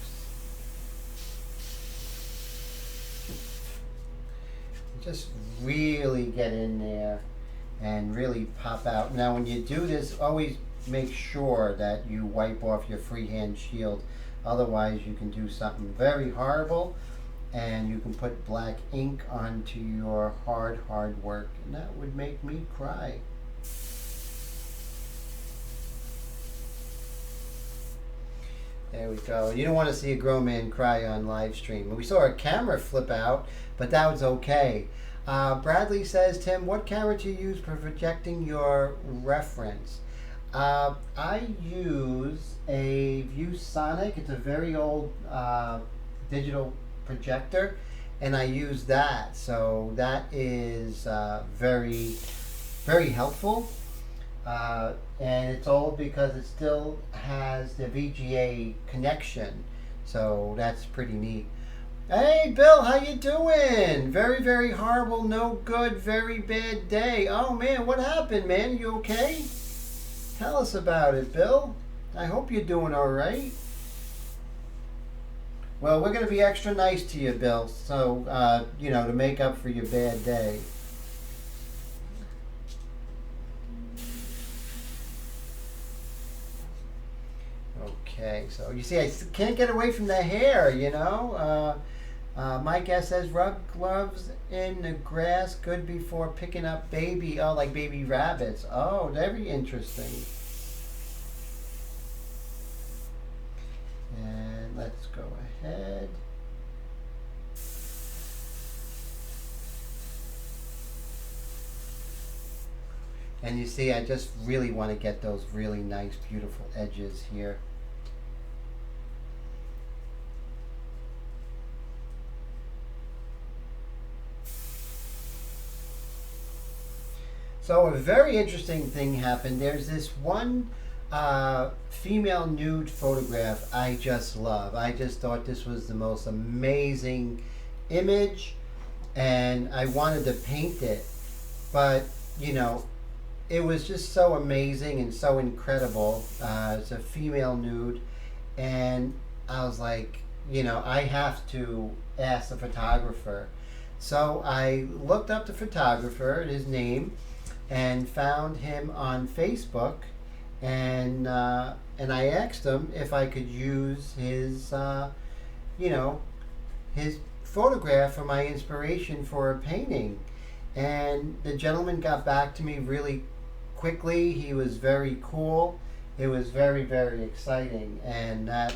Speaker 1: Just really get in there and really pop out. Now when you do this, always make sure that you wipe off your freehand shield. Otherwise you can do something very horrible and you can put black ink onto your hard work, and that would make me cry. There we go. You don't want to see a grown man cry on live stream. We saw a camera flip out, but that was okay. Bradley says, Tim, what camera do you use for projecting your reference? I use a ViewSonic. It's a very old digital projector, and I use that. So that is very, very helpful. And it's old because it still has the VGA connection. So that's pretty neat. Hey, Bill, how you doing? Very, very horrible, no good, very bad day. Oh man, what happened, man? You okay? Tell us about it, Bill. I hope you're doing all right. Well, we're going to be extra nice to you, Bill. So, to make up for your bad day. Okay, so you see, I can't get away from the hair, my guess says rub gloves in the grass good before picking up like baby rabbits. Oh, very interesting. And let's go ahead. And you see, I just really want to get those really nice, beautiful edges here. So a very interesting thing happened. There's this one female nude photograph I just love. I just thought this was the most amazing image, and I wanted to paint it, but it was just so amazing and so incredible. It's a female nude, and I was like, I have to ask the photographer. So I looked up the photographer and his name, and found him on Facebook, and I asked him if I could use his photograph for my inspiration for a painting. And the gentleman got back to me really quickly. He was very cool. It was very, very exciting, and that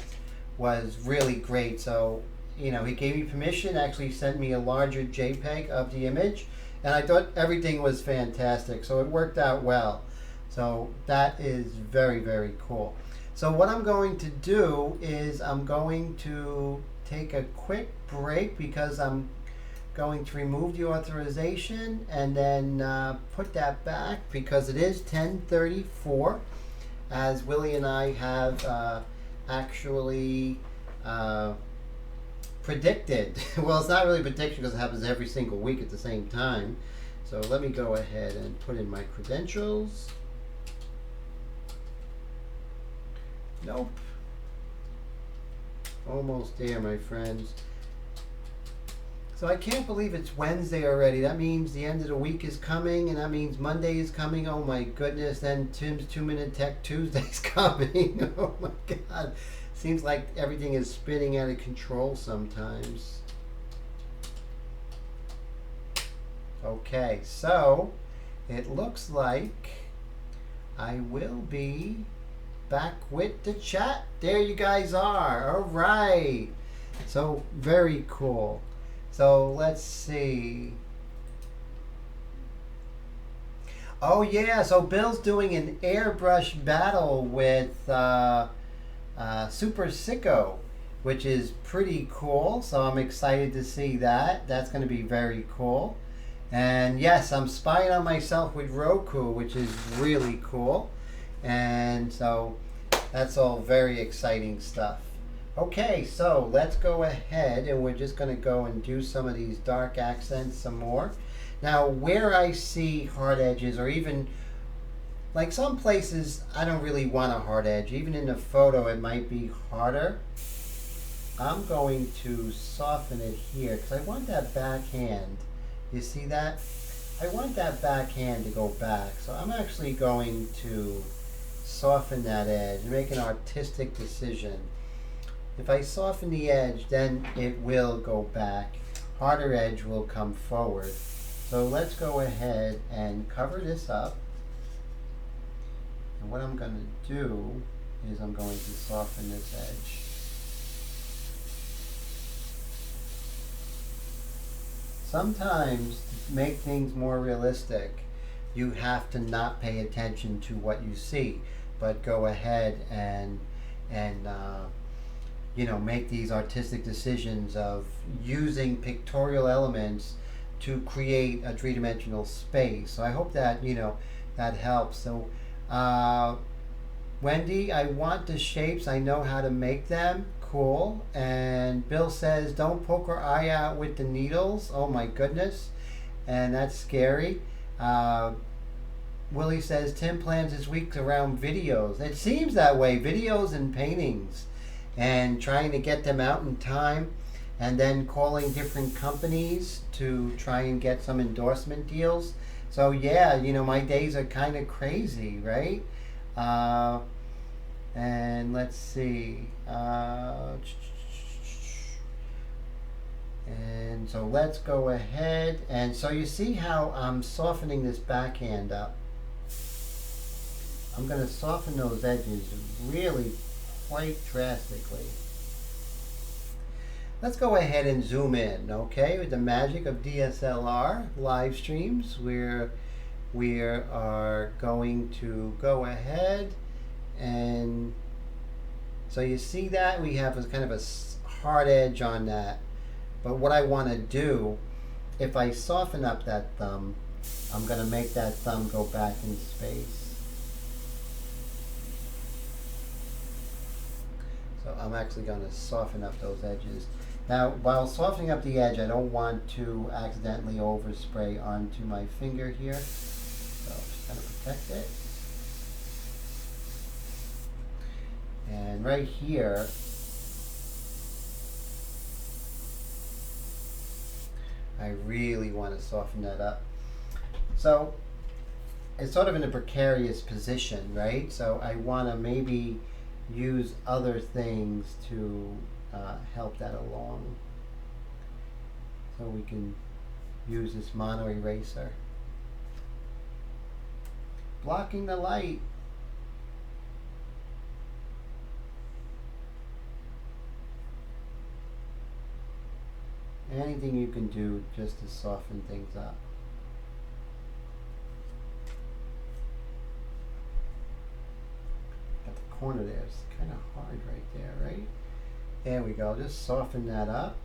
Speaker 1: was really great. So, he gave me permission, actually sent me a larger JPEG of the image, and I thought everything was fantastic. So it worked out well. So that is very, very cool. So what I'm going to do is I'm going to take a quick break because I'm going to remove the authorization and then put that back because it is 10:34, as Willie and I have actually predicted. Well, it's not really prediction because it happens every single week at the same time. So let me go ahead and put in my credentials. Nope. Almost there, my friends. So I can't believe it's Wednesday already. That means the end of the week is coming, and that means Monday is coming. Oh my goodness. Then Tim's 2-Minute Tech Tuesday's coming. Oh my God. Seems like everything is spinning out of control sometimes. Okay, so it looks like I will be back with the chat. There you guys are. All right. So very cool. So let's see. Oh yeah, so Bill's doing an airbrush battle with Super Sicko, which is pretty cool. So I'm excited to see that. That's going to be very cool. And yes, I'm spying on myself with Roku, which is really cool. And so that's all very exciting stuff. Okay, so let's go ahead and we're just going to go and do some of these dark accents some more. Now, where I see hard edges, or even like some places I don't really want a hard edge, even in the photo it might be harder, I'm going to soften it here because I want that backhand. You see that? I want that backhand to go back. So I'm actually going to soften that edge, make an artistic decision. If I soften the edge, then it will go back. Harder edge will come forward. So let's go ahead and cover this up. And what I'm going to do is I'm going to soften this edge. Sometimes to make things more realistic, you have to not pay attention to what you see, but go ahead and make these artistic decisions of using pictorial elements to create a three-dimensional space. So I hope that that helps. So Wendy, I want the shapes. I know how to make them. cool. And Bill says, don't poke her eye out with the needles. Oh my goodness. And that's scary. Willie says, Tim plans his week around videos. It seems that way, videos and paintings. And trying to get them out in time. And then calling different companies to try and get some endorsement deals. So yeah, you know, my days are kind of crazy, right? And let's see. And so let's go ahead. And so you see how I'm softening this backhand up. I'm going to soften those edges really quite drastically. Let's go ahead and zoom in, okay, with the magic of DSLR live streams, where we are going to go ahead, and so you see that we have a kind of a hard edge on that. But what I want to do, if I soften up that thumb, I'm going to make that thumb go back in space. So I'm actually going to soften up those edges. Now, while softening up the edge, I don't want to accidentally overspray onto my finger here. So I'm just going to protect it. And right here, I really want to soften that up. So it's sort of in a precarious position, right? So I want to maybe use other things to help that along. So we can use this mono eraser. Blocking the light. Anything you can do just to soften things up. At the corner there, it's kind of hard right there, right? There we go, just soften that up.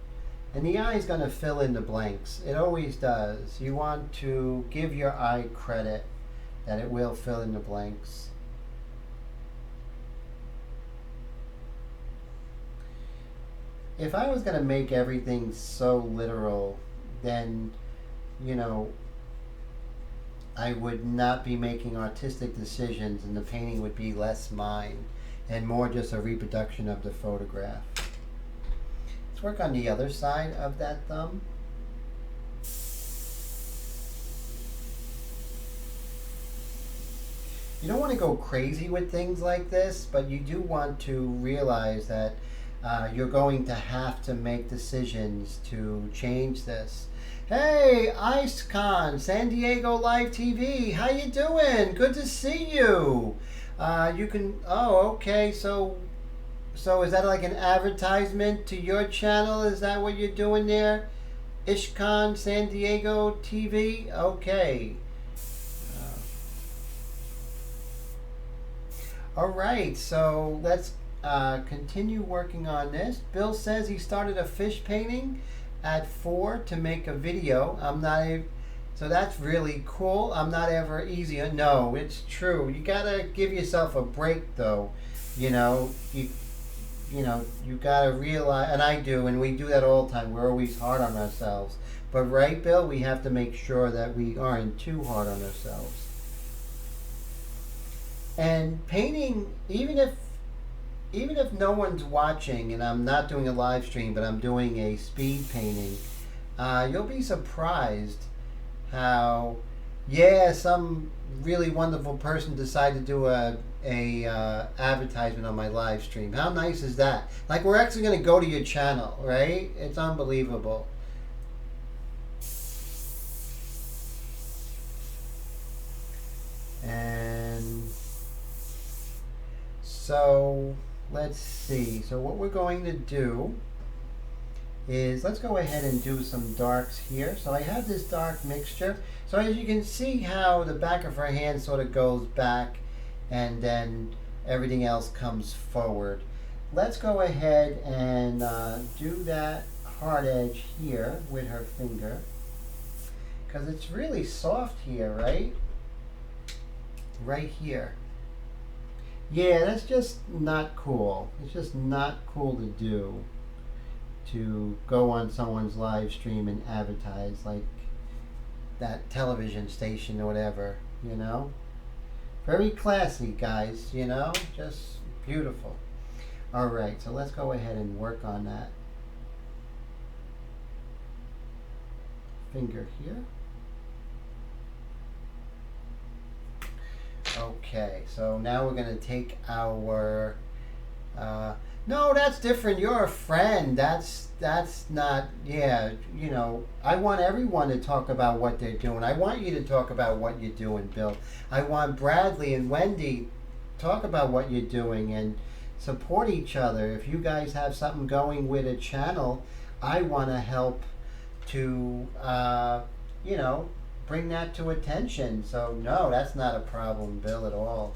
Speaker 1: And the eye is going to fill in the blanks. It always does. You want to give your eye credit that it will fill in the blanks. If I was going to make everything so literal, then, you know, I would not be making artistic decisions, and the painting would be less mine and more just a reproduction of the photograph. Let's work on the other side of that thumb. You don't want to go crazy with things like this, but you do want to realize that you're going to have to make decisions to change this. Hey, IceCon, San Diego Live TV, how you doing? Good to see you. You can, oh, okay, so is that like an advertisement to your channel? Is that what you're doing there? IshCon, San Diego TV? Okay. All right, so let's continue working on this. Bill says he started a fish painting at 4 to make a video. So that's really cool. I'm not ever easy. No, it's true. You gotta give yourself a break, though. You know, you gotta realize, and I do, and we do that all the time. We're always hard on ourselves. But right, Bill, we have to make sure that we aren't too hard on ourselves. And painting, even if no one's watching and I'm not doing a live stream, but I'm doing a speed painting, you'll be surprised how, yeah, some really wonderful person decided to do a advertisement on my live stream. How nice is that? Like, we're actually going to go to your channel, right? It's unbelievable. And so let's see. So what we're going to do is, let's go ahead and do some darks here. So I have this dark mixture. So as you can see how the back of her hand sort of goes back and then everything else comes forward. Let's go ahead and do that hard edge here with her finger, because it's really soft here, right? Right here. Yeah, that's just not cool. It's just not cool to do. To go on someone's live stream and advertise like that television station or whatever, you know? Very classy, guys, you know? Just beautiful. All right, so let's go ahead and work on that finger here. Okay, so now we're going to take our no, that's different. You're a friend. That's not. Yeah, you know. I want everyone to talk about what they're doing. I want you to talk about what you're doing, Bill. I want Bradley and Wendy talk about what you're doing and support each other. If you guys have something going with a channel, I want to help to you know, bring that to attention. So no, that's not a problem, Bill, at all.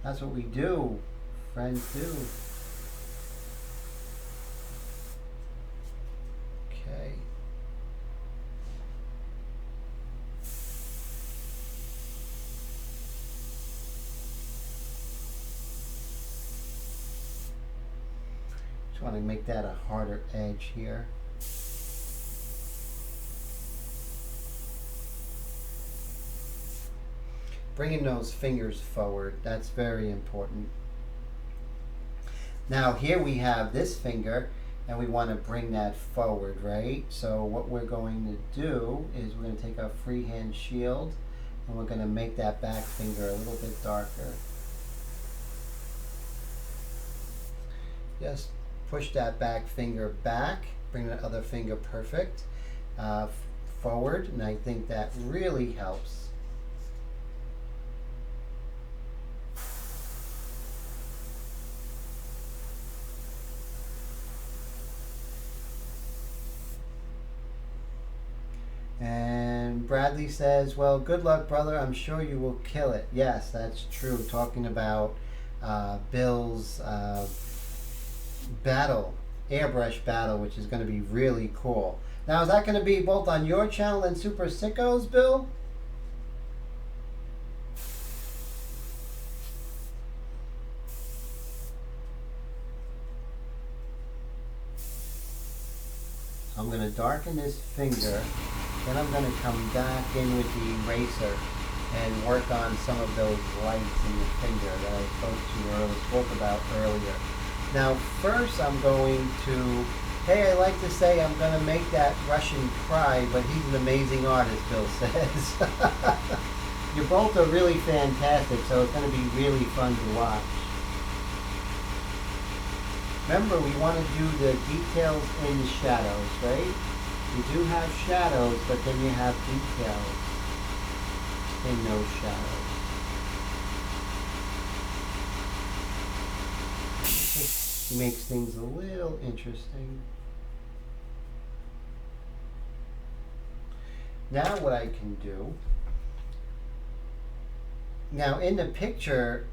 Speaker 1: That's what we do. Friends do. Okay. Just want to make that a harder edge here. Bringing those fingers forward, that's very important. Now here we have this finger and we want to bring that forward, right? So what we're going to do is we're going to take our freehand shield and we're going to make that back finger a little bit darker. Just push that back finger back, bring the other finger perfect forward, and I think that really helps. And Bradley says, well, good luck, brother. I'm sure you will kill it. Yes, that's true. Talking about Bill's battle, airbrush battle, which is going to be really cool. Now, is that going to be both on your channel and Super Sicko's, Bill? So I'm going to darken this finger. Then I'm going to come back in with the eraser and work on some of those lights in the finger that I spoke about earlier. Now first I'm going to, hey, I like to say I'm going to make that Russian cry, but he's an amazing artist, Bill says. You both are really fantastic, so it's going to be really fun to watch. Remember, we want to do the details in the shadows, right? You do have shadows, but then you have details in those shadows. It makes things a little interesting. Now what I can do, now in the picture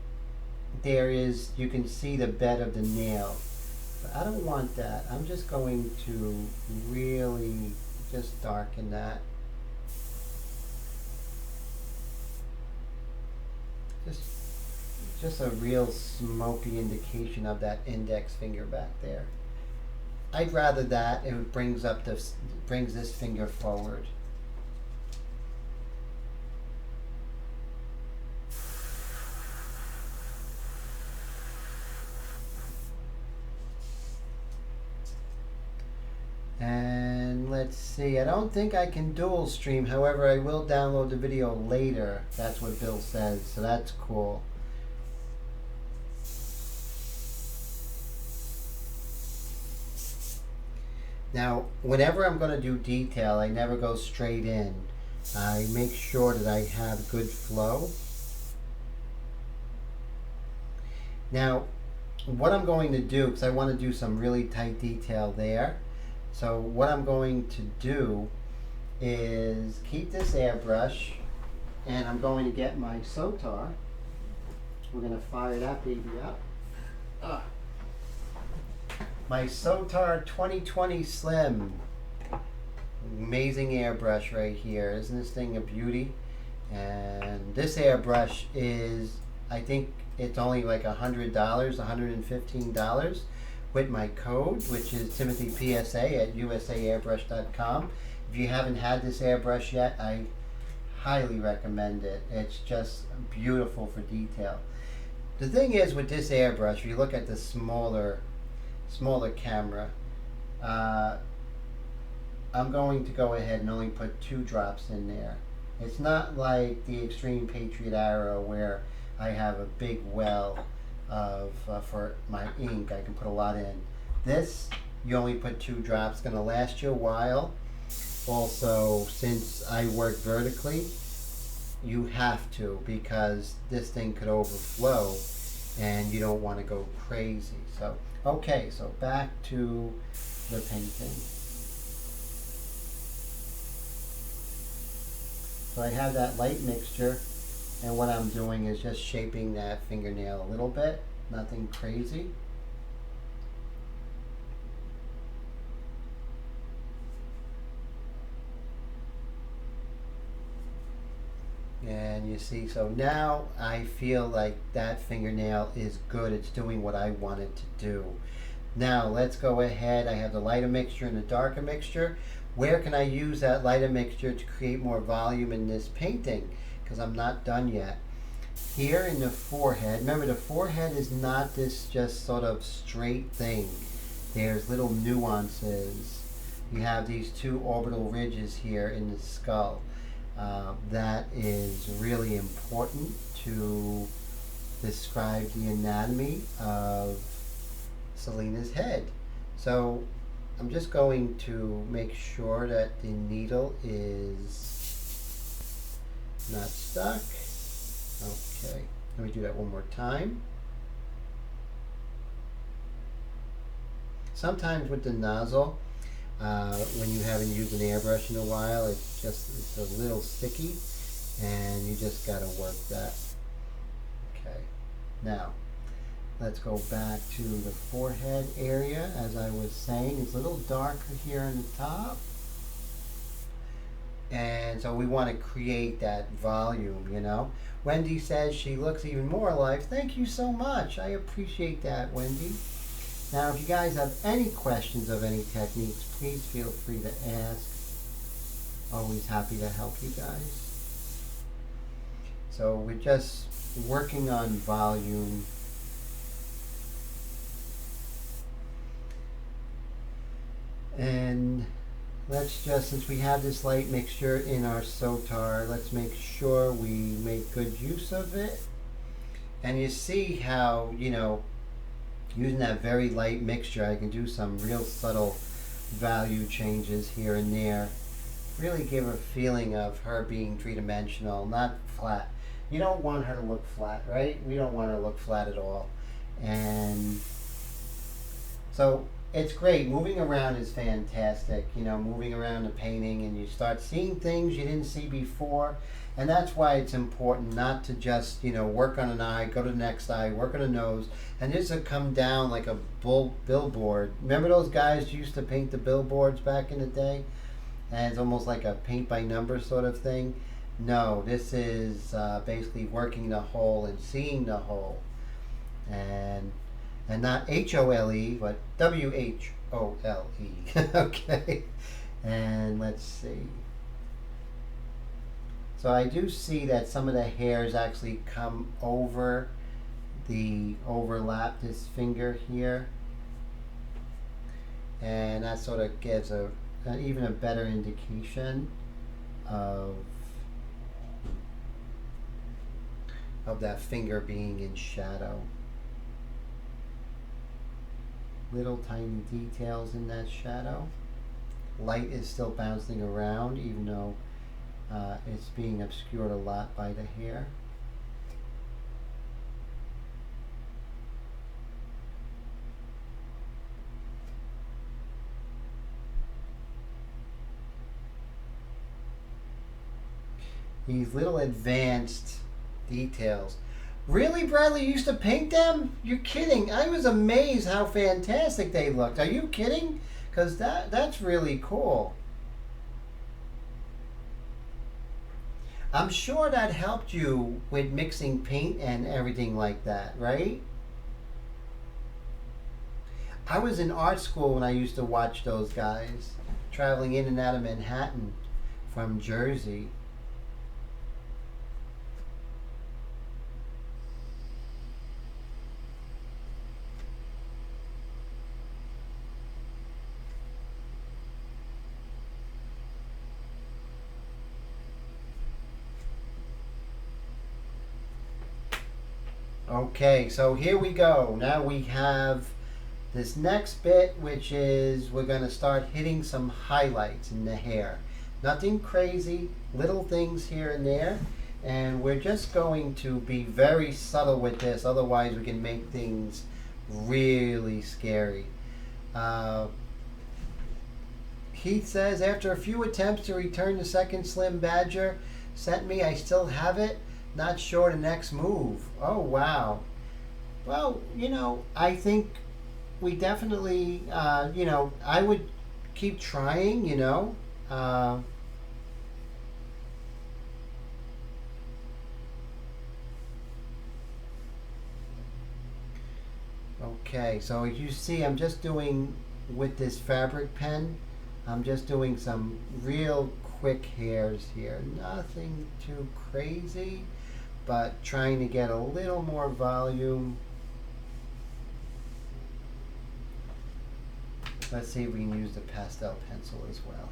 Speaker 1: there is, you can see the bed of the nail. But I don't want that. I'm just going to really just darken that. Just a real smoky indication of that index finger back there. I'd rather that. It brings this finger forward. And let's see, I don't think I can dual stream, however I will download the video later. That's what Bill says, so that's cool. Now, whenever I'm going to do detail, I never go straight in. I make sure that I have good flow. Now, what I'm going to do, because I want to do some really tight detail there, so what I'm going to do is keep this airbrush, and I'm going to get my Sotar. We're going to fire that baby up. My Sotar 2020 Slim. Amazing airbrush right here. Isn't this thing a beauty? And this airbrush is I think it's only like $100, $115 with my code, which is timothypsa at usaairbrush.com. If you haven't had this airbrush yet, I highly recommend it. It's just beautiful for detail. The thing is with this airbrush, if you look at the smaller camera, I'm going to go ahead and only put 2 drops in there. It's not like the Extreme Patriot Arrow where I have a big well of for my ink. I can put a lot in. This, you only put 2 drops. Going to last you a while. Also, since I work vertically, you have to, because this thing could overflow and you don't want to go crazy. So, okay, so back to the painting. So I have that light mixture, and what I'm doing is just shaping that fingernail a little bit, nothing crazy. And you see, so now I feel like that fingernail is good. It's doing what I want it to do. Now let's go ahead. I have the lighter mixture and the darker mixture. Where can I use that lighter mixture to create more volume in this painting? Because I'm not done yet. Here in the forehead, remember the forehead is not this just sort of straight thing. There's little nuances. You have these 2 orbital ridges here in the skull. That is really important to describe the anatomy of Selena's head. So I'm just going to make sure that the needle is not stuck. Okay, let me do that one more time. Sometimes with the nozzle, when you haven't used an airbrush in a while, it's a little sticky, and you just gotta work that. Okay, now let's go back to the forehead area. As I was saying, it's a little darker here on the top, and so we want to create that volume, you know. Wendy says she looks even more alive. Thank you so much. I appreciate that, Wendy. Now, if you guys have any questions of any techniques, please feel free to ask. Always happy to help you guys. So we're just working on volume. And let's just, since we have this light mixture in our sotar, let's make sure we make good use of it. And you see how, you know, using that very light mixture, I can do some real subtle value changes here and there. Really give a feeling of her being 3-dimensional, not flat. You don't want her to look flat, right? We don't want her to look flat at all. And so it's great. Moving around is fantastic. You know, moving around the painting, and you start seeing things you didn't see before. And that's why it's important not to just, you know, work on an eye, go to the next eye, work on a nose, and just to come down like a billboard. Remember those guys who used to paint the billboards back in the day? And it's almost like a paint by number sort of thing. No, this is basically working the whole and seeing the whole. And not H-O-L-E, but W-H-O-L-E. Okay. And let's see. So I do see that some of the hairs actually come over overlap this finger here. And that sort of gives even a better indication of that finger being in shadow. Little tiny details in that shadow. Light is still bouncing around, even though it's being obscured a lot by the hair. These little advanced details. Really, Bradley, you used to paint them? You're kidding. I was amazed how fantastic they looked. Are you kidding? Because that's really cool. I'm sure that helped you with mixing paint and everything like that, right? I was in art school when I used to watch those guys traveling in and out of Manhattan from Jersey. Okay, so here we go. Now we have this next bit, which is we're going to start hitting some highlights in the hair. Nothing crazy, little things here and there. And we're just going to be very subtle with this, otherwise we can make things really scary. Heath says, after a few attempts to return the second Slim Badger sent me, I still have it. Not sure the next move. Oh, wow. Well, I think we definitely, I would keep trying, Okay, so as you see, I'm just doing, with this fabric pen, I'm just doing some real quick hairs here. Nothing too crazy, but trying to get a little more volume. Let's see if we can use the pastel pencil as well.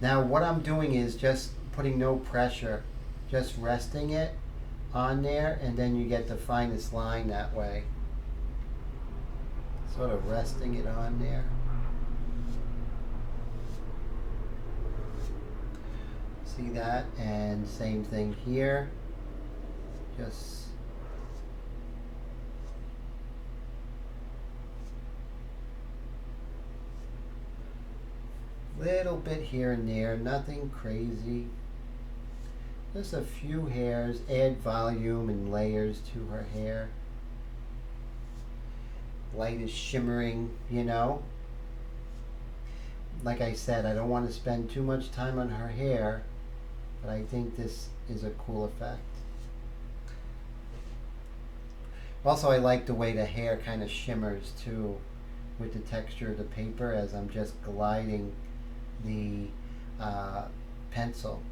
Speaker 1: Now what I'm doing is just putting no pressure, just resting it on there, and then you get the finest line that way. Sort of resting it on there. See that? And same thing here. Just little bit here and there, nothing crazy. Just a few hairs, add volume and layers to her hair. Light is shimmering, Like I said, I don't want to spend too much time on her hair, but I think this is a cool effect. Also, I like the way the hair kind of shimmers too, with the texture of the paper as I'm just gliding the pencil.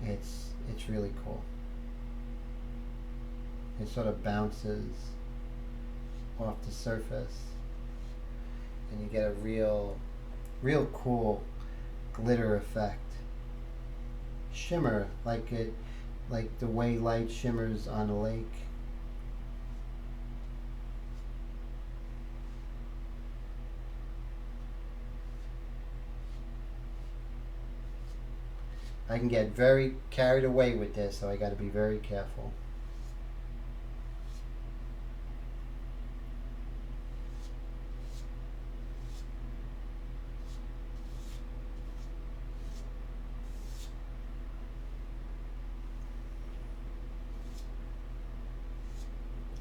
Speaker 1: It's really cool. It sort of bounces off the surface, and you get a real cool glitter effect. Shimmer, like the way light shimmers on a lake. I can get very carried away with this, so I got to be very careful.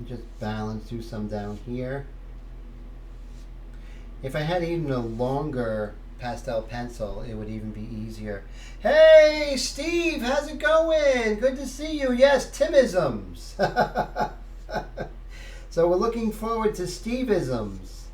Speaker 1: Just balance, do some down here. If I had even a longer pastel pencil, it would even be easier. Hey Steve, how's it going? Good to see you. Yes, Timisms. So we're looking forward to Steveisms.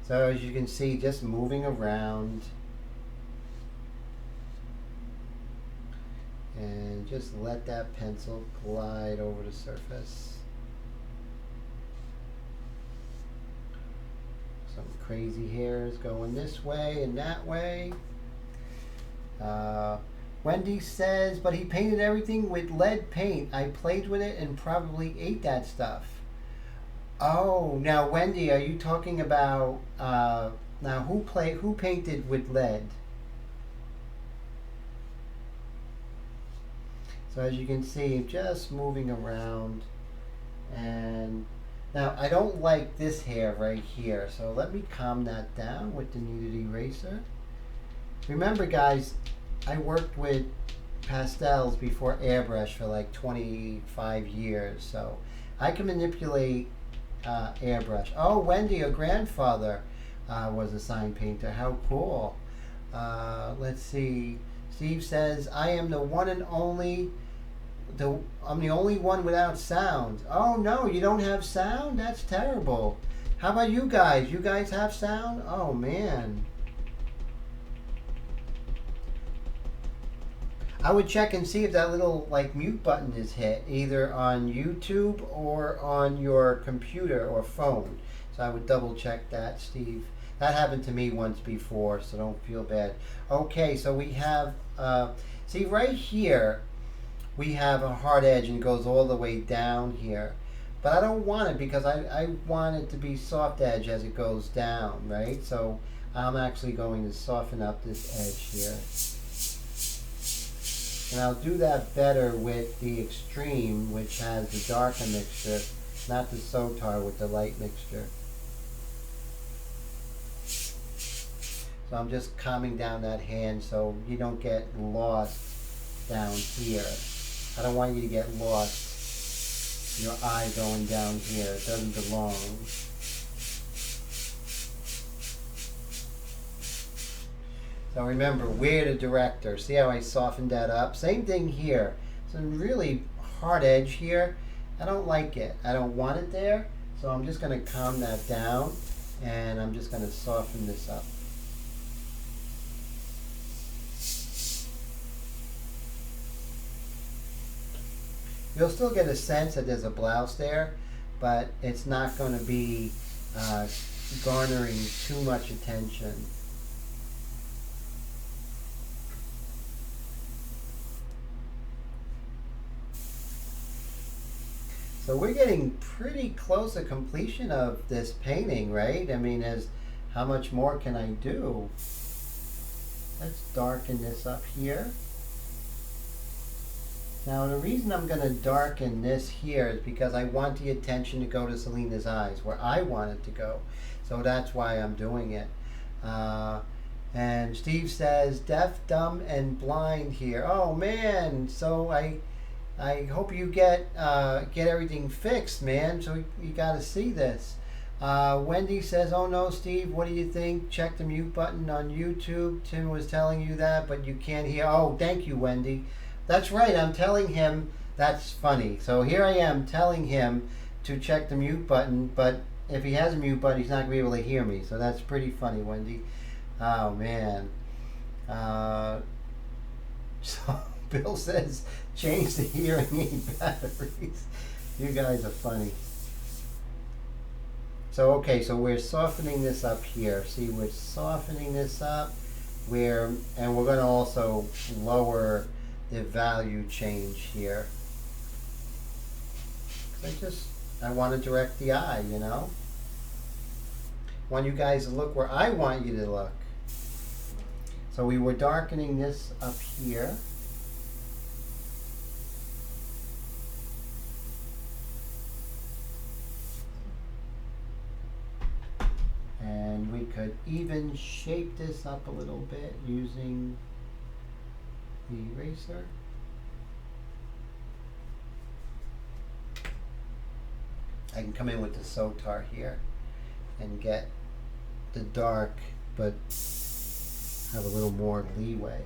Speaker 1: So as you can see, just moving around. And just let that pencil glide over the surface. Some crazy hairs going this way and that way. Wendy says, but he painted everything with lead paint. I played with it and probably ate that stuff. Oh, now Wendy, are you talking about now who painted with lead? So as you can see, just moving around, and now I don't like this hair right here, so let me calm that down with the Kneaded Eraser. Remember guys, I worked with pastels before airbrush for like 25 years, so I can manipulate airbrush. Oh, Wendy, your grandfather was a sign painter. How cool. Let's see. Steve says, I am the one and only, I'm the only one without sound. Oh no, you don't have sound? That's terrible. How about you guys? You guys have sound? Oh man. I would check and see if that little like mute button is hit either on YouTube or on your computer or phone. So I would double check that, Steve. That happened to me once before, so don't feel bad. Okay, so we have, see right here, we have a hard edge and it goes all the way down here. But I don't want it because I want it to be soft edge as it goes down, right? So I'm actually going to soften up this edge here. And I'll do that better with the extreme, which has the darker mixture, not the Sotar with the light mixture. So I'm just calming down that hand so you don't get lost down here. I don't want you to get lost, your eye going down here. It doesn't belong. So remember, we're the director. See how I softened that up? Same thing here. Some really hard edge here. I don't like it. I don't want it there. So I'm just going to calm that down and I'm just going to soften this up. You'll still get a sense that there's a blouse there, but it's not going to be garnering too much attention. So we're getting pretty close to completion of this painting, right? I mean, how much more can I do? Let's darken this up here. Now the reason I'm going to darken this here is because I want the attention to go to Selena's eyes, where I want it to go. So that's why I'm doing it. And Steve says, deaf, dumb, and blind here. Oh man, so I hope you get everything fixed, man. So you got to see this. Wendy says, oh no, Steve, what do you think? Check the mute button on YouTube. Tim was telling you that, but you can't hear. Oh, thank you, Wendy. That's right, I'm telling him. That's funny. So here I am telling him to check the mute button, but if he has a mute button, he's not going to be able to hear me. So that's pretty funny, Wendy. Oh, man. So Bill says, change the hearing aid batteries. You guys are funny. So, okay, so we're softening this up here. See, we're softening this up. And we're going to also lower the value change here. I want to direct the eye, you know? I want you guys to look where I want you to look. So we were darkening this up here. And we could even shape this up a little bit using the eraser. I can come in with the Sotar here and get the dark, but have a little more leeway.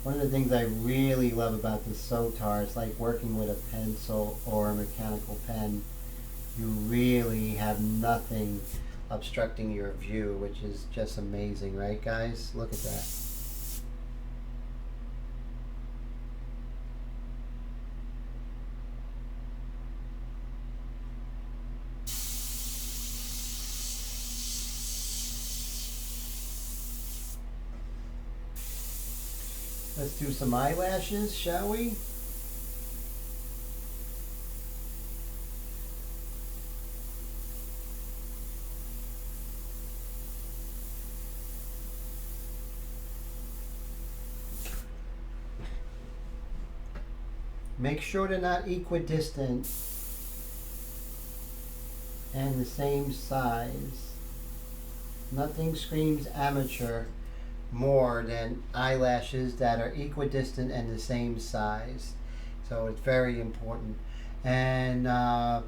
Speaker 1: One of the things I really love about the Sotar is like working with a pencil or a mechanical pen. You really have nothing obstructing your view, which is just amazing, right guys? Look at that. Let's do some eyelashes, shall we? Make sure they're not equidistant and the same size. Nothing screams amateur more than eyelashes that are equidistant and the same size. So it's very important. And I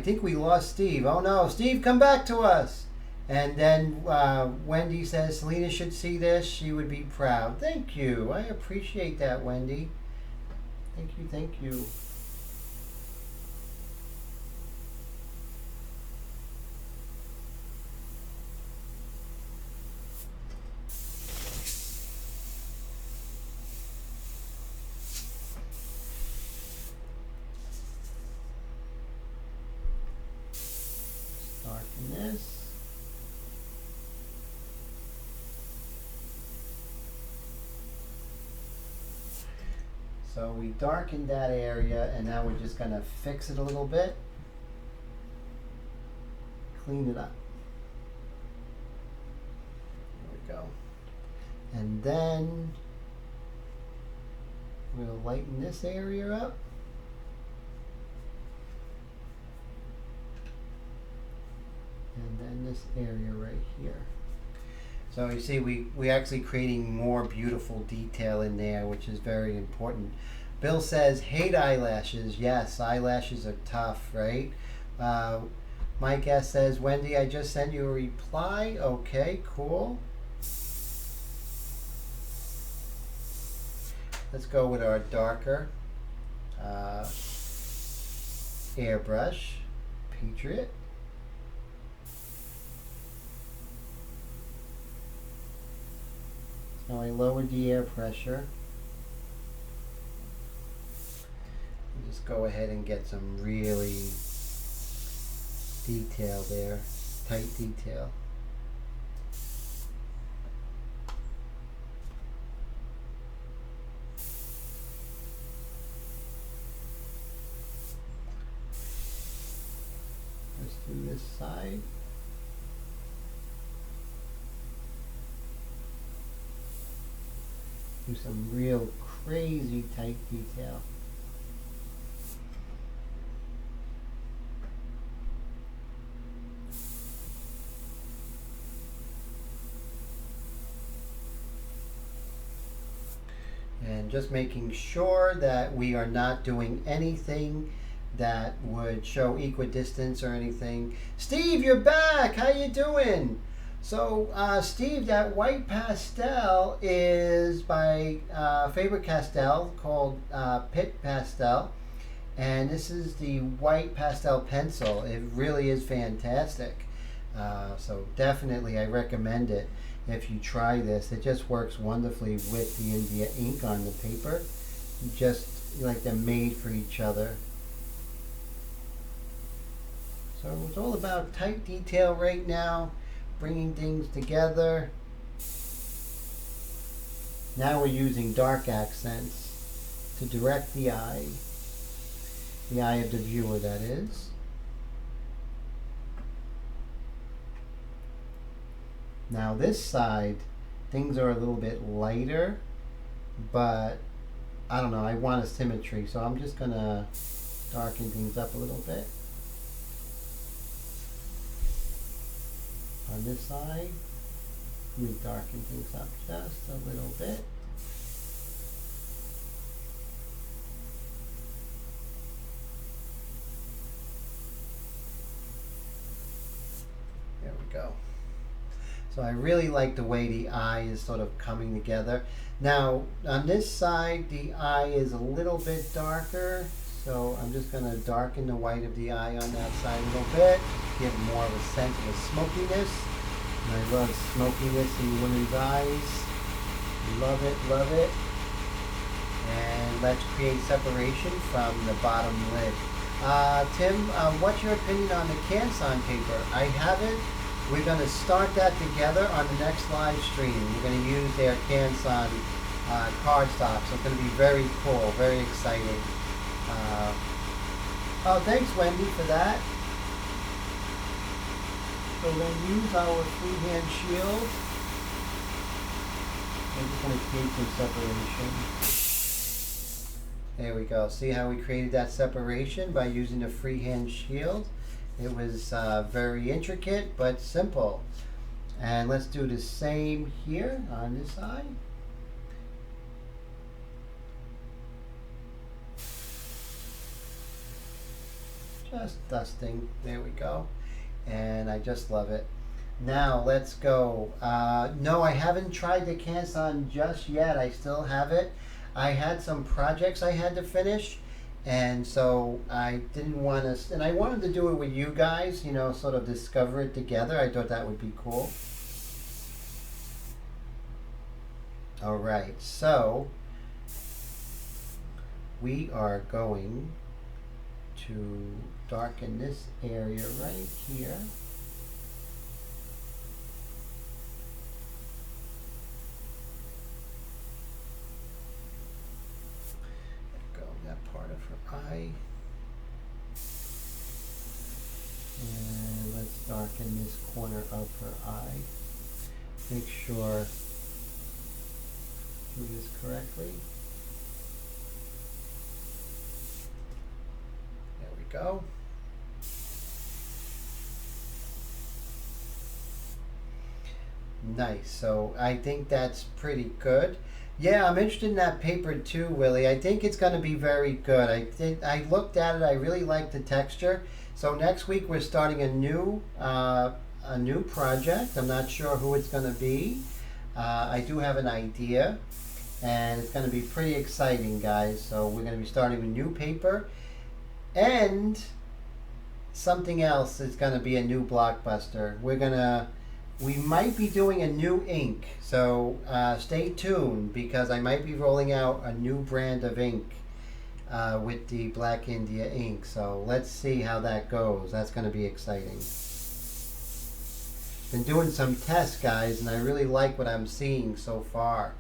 Speaker 1: think we lost Steve. Oh no, Steve, come back to us. And then Wendy says Selena should see this. She would be proud. Thank you. I appreciate that, Wendy. Thank you, thank you. Darken this. So we darkened that area, and now we're just going to fix it a little bit. Clean it up. There we go. And then we'll lighten this area up. And then this area right here. So you see we actually creating more beautiful detail in there, which is very important. Bill says, hate eyelashes. Yes, eyelashes are tough, right? Mike S says, Wendy, I just sent you a reply. Okay, cool. Let's go with our darker airbrush, Patriot. Now I lowered the air pressure. And just go ahead and get some really detail there, tight detail. Let's do this side. Do some real crazy tight detail. And just making sure that we are not doing anything that would show equidistance or anything. Steve, you're back. How you doing? So, Steve, that white pastel is by Faber-Castell called Pitt Pastel. And this is the white pastel pencil. It really is fantastic. So definitely I recommend it if you try this. It just works wonderfully with the India ink on the paper. Just like they're made for each other. So it's all about tight detail right now. Bringing things together. Now we're using dark accents to direct the eye of the viewer, that is. Now this side, things are a little bit lighter, but I don't know, I want a symmetry, so I'm just gonna darken things up a little bit. On this side, let me darken things up just a little bit. There we go. So I really like the way the eye is sort of coming together. Now on this side, the eye is a little bit darker. So I'm just going to darken the white of the eye on that side a little bit, give more of a sense of a smokiness. And I love smokiness in women's eyes. Love it, love it. And let's create separation from the bottom lid. Tim, what's your opinion on the Canson paper? I haven't. We're going to start that together on the next live stream. We're going to use their Canson cardstock, so it's going to be very cool, very exciting. Oh, thanks, Wendy, for that. So we're going to use our freehand shield. I'm just going to create some separation. There we go. See how we created that separation by using the freehand shield? It was very intricate but simple. And let's do the same here on this side. Just dusting, there we go. And I just love it. Now let's go. No, I haven't tried the Canson just yet. I still have it. I had some projects I had to finish, and so I didn't want to, and I wanted to do it with you guys, you know, sort of discover it together. I thought that would be cool. All right, so we are going to darken this area right here. That part of her eye. And let's darken this corner of her eye. Make sure do this correctly. There we go. Nice. So I think that's pretty good. Yeah, I'm interested in that paper too, Willie. I think it's going to be very good. I looked at it. I really like the texture. So next week we're starting a new project. I'm not sure who it's going to be. I do have an idea, and it's going to be pretty exciting, guys. So we're going to be starting a new paper, and something else is going to be a new blockbuster. We might be doing a new ink, so stay tuned, because I might be rolling out a new brand of ink with the Black India ink. So let's see how that goes. That's going to be exciting. Been doing some tests, guys, and I really like what I'm seeing so far.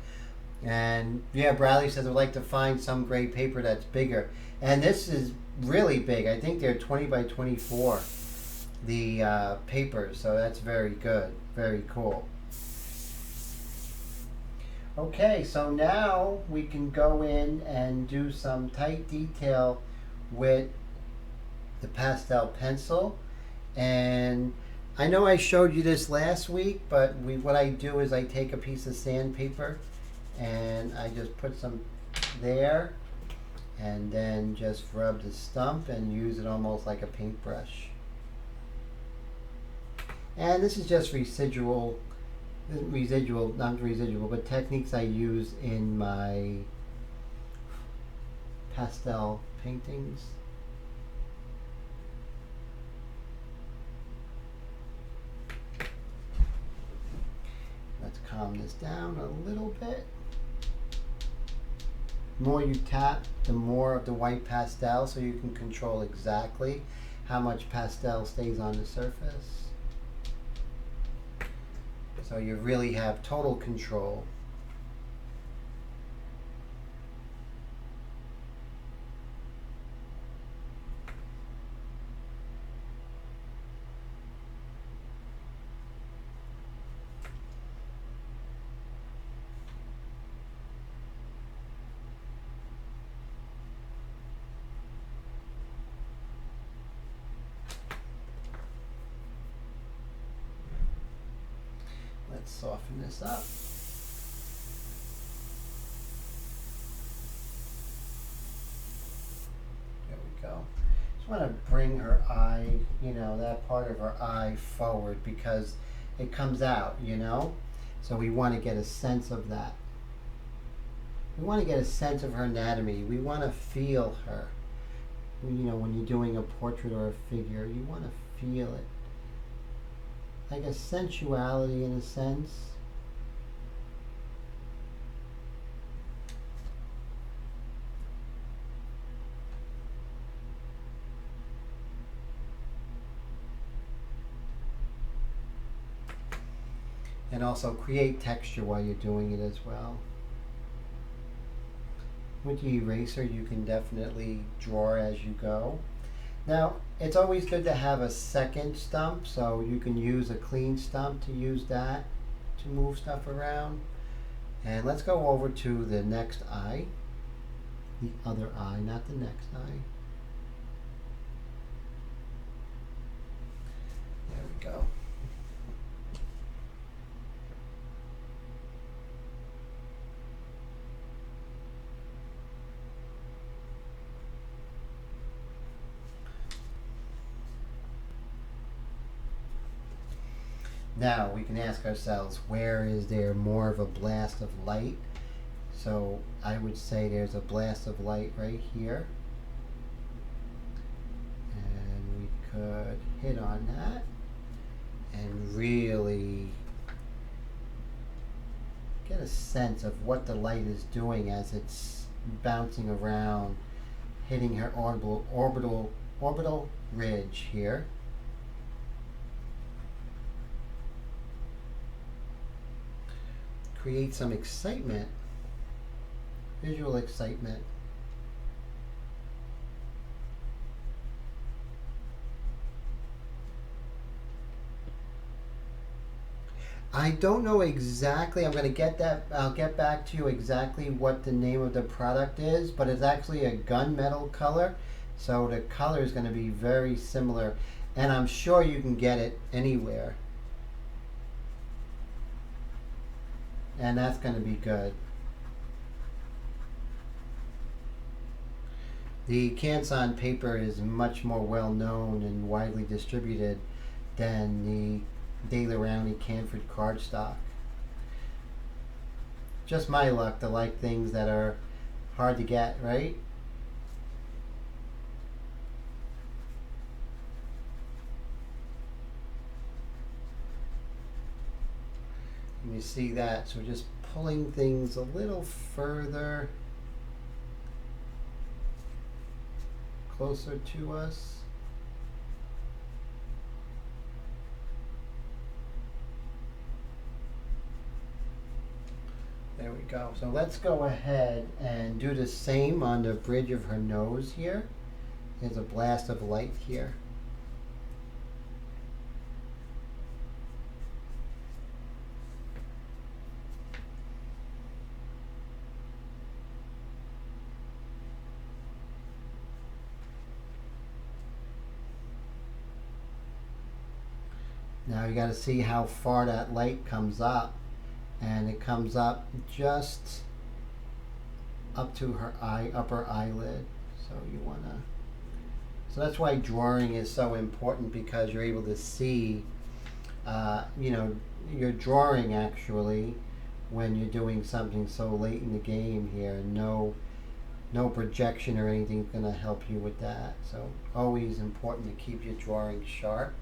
Speaker 1: And yeah, Bradley says I'd like to find some gray paper that's bigger. And this is really big. I think they're 20 by 24. The papers, so that's very good, very cool. Okay, so now we can go in and do some tight detail with the pastel pencil. And I know I showed you this last week, but what I do is I take a piece of sandpaper and I just put some there, and then just rub the stump and use it almost like a paintbrush. And this is just residual, not residual, but techniques I use in my pastel paintings. Let's calm this down a little bit. The more you tap, the more of the white pastel, so you can control exactly how much pastel stays on the surface. So you really have total control. Let's soften this up. There we go. Just want to bring her eye, you know, that part of her eye forward, because it comes out, you know? So we want to get a sense of that. We want to get a sense of her anatomy. We want to feel her. You know, when you're doing a portrait or a figure, you want to feel it. Like a sensuality in a sense. And also create texture while you're doing it as well. With the eraser, you can definitely draw as you go. Now, it's always good to have a second stump, so you can use a clean stump to use that to move stuff around. And let's go over to the next eye. The other eye, not the next eye. There we go. Now we can ask ourselves, where is there more of a blast of light? So I would say there's a blast of light right here. And we could hit on that and really get a sense of what the light is doing as it's bouncing around, hitting her orbital ridge here. Create some excitement, visual excitement. I don't know exactly, I'm going to get that, I'll get back to you exactly what the name of the product is, but it's actually a gunmetal color, so the color is going to be very similar, and I'm sure you can get it anywhere. And that's going to be good. The Canson paper is much more well known and widely distributed than the De La Rowney Canford cardstock. Just my luck to like things that are hard to get, right? And you see that, so we're just pulling things a little further closer to us. There we go. So let's go ahead and do the same on the bridge of her nose here. There's a blast of light here. Now you got to see how far that light comes up, and it comes up just up to her upper eyelid. So you want to, so that's why drawing is so important, because you're able to see, you know, you're drawing actually when you're doing something so late in the game here. No projection or anything is going to help you with that. So always important to keep your drawing sharp.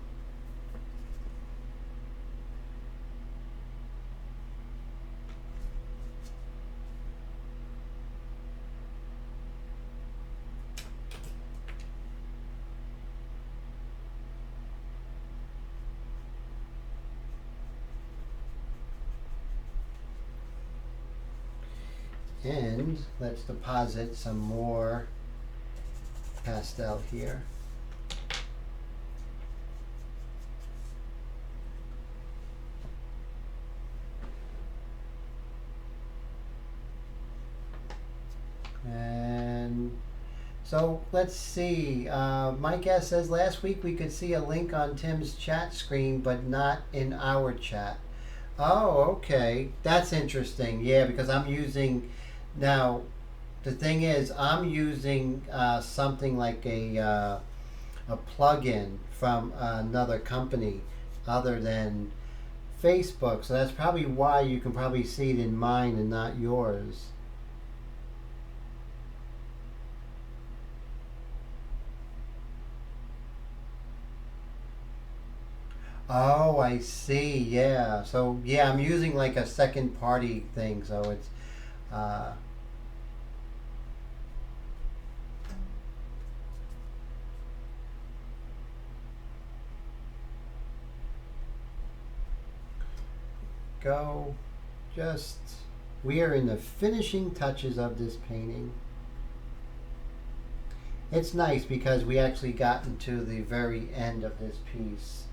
Speaker 1: And let's deposit some more pastel here. And so let's see. My guess says last week we could see a link on Tim's chat screen, but not in our chat. Oh, okay. That's interesting. Yeah, because I'm using, now the thing is, I'm using something like a plugin from another company other than Facebook. So that's probably why you can probably see it in mine and not yours. Oh, I see. Yeah. So yeah, I'm using like a second party thing. So it's uh, go. Just, we are in the finishing touches of this painting. It's nice because we actually got into the very end of this piece.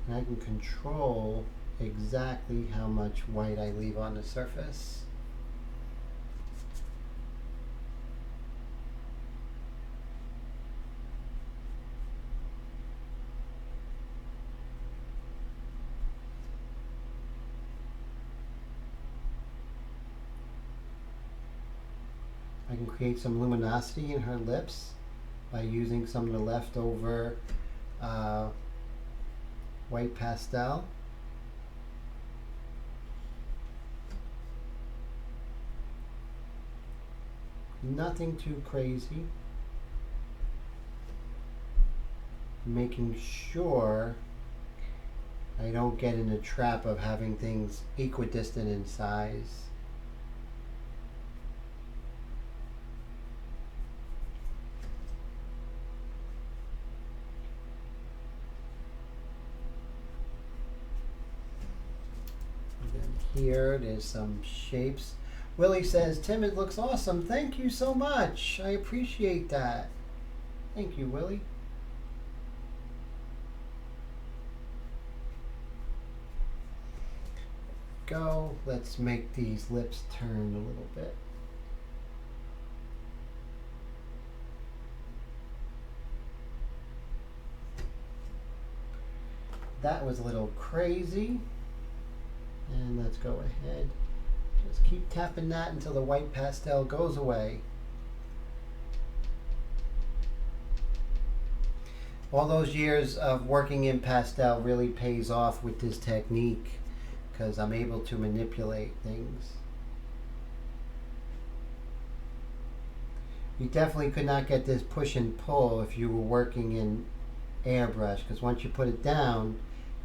Speaker 1: And I can control exactly how much white I leave on the surface. can create some luminosity in her lips by using some of the leftover white pastel. Nothing too crazy. Making sure I don't get in the trap of having things equidistant in size. And then here, there's some shapes. Willie says, Tim, it looks awesome. Thank you so much. I appreciate that. Thank you, Willie. Go. Let's make these lips turn a little bit. That was a little crazy. And let's go ahead. Just keep tapping that until the white pastel goes away. All those years of working in pastel really pays off with this technique because I'm able to manipulate things. You definitely could not get this push and pull if you were working in airbrush, because once you put it down,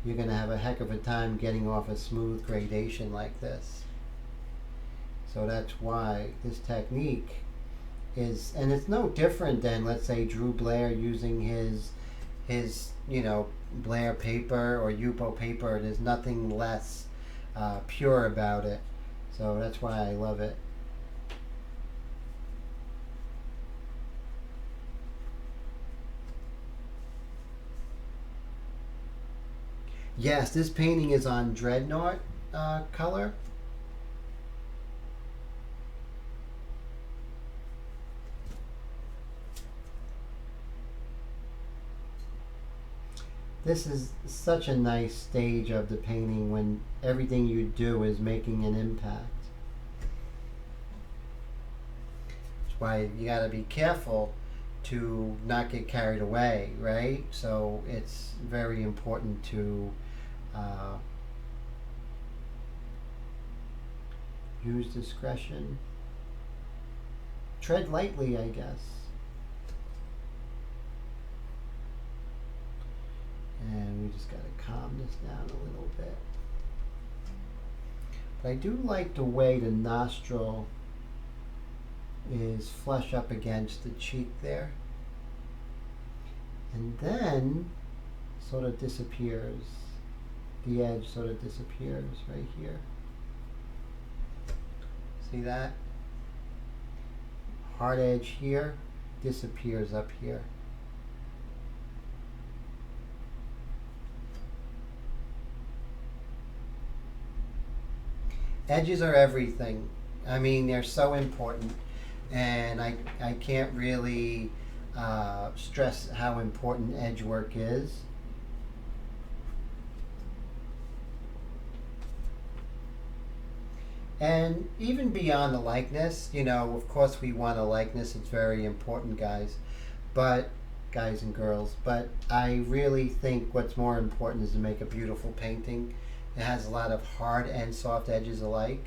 Speaker 1: you're going to have a heck of a time getting off a smooth gradation like this. So that's why this technique is, and it's no different than, let's say, Drew Blair using his Blair paper or Yupo paper. There's nothing less pure about it. So that's why I love it. Yes, this painting is on Dreadnought color. This is such a nice stage of the painting when everything you do is making an impact. That's why you got to be careful to not get carried away, right? So it's very important to use discretion. Tread lightly, I guess. And we just got to calm this down a little bit. But I do like the way the nostril is flush up against the cheek there. And then sort of disappears. The edge sort of disappears right here. See that? Hard edge here disappears up here. Edges are everything. I mean, they're so important, and I can't really stress how important edge work is. And even beyond the likeness, of course we want a likeness. It's very important, guys and girls. But I really think what's more important is to make a beautiful painting. It has a lot of hard and soft edges alike.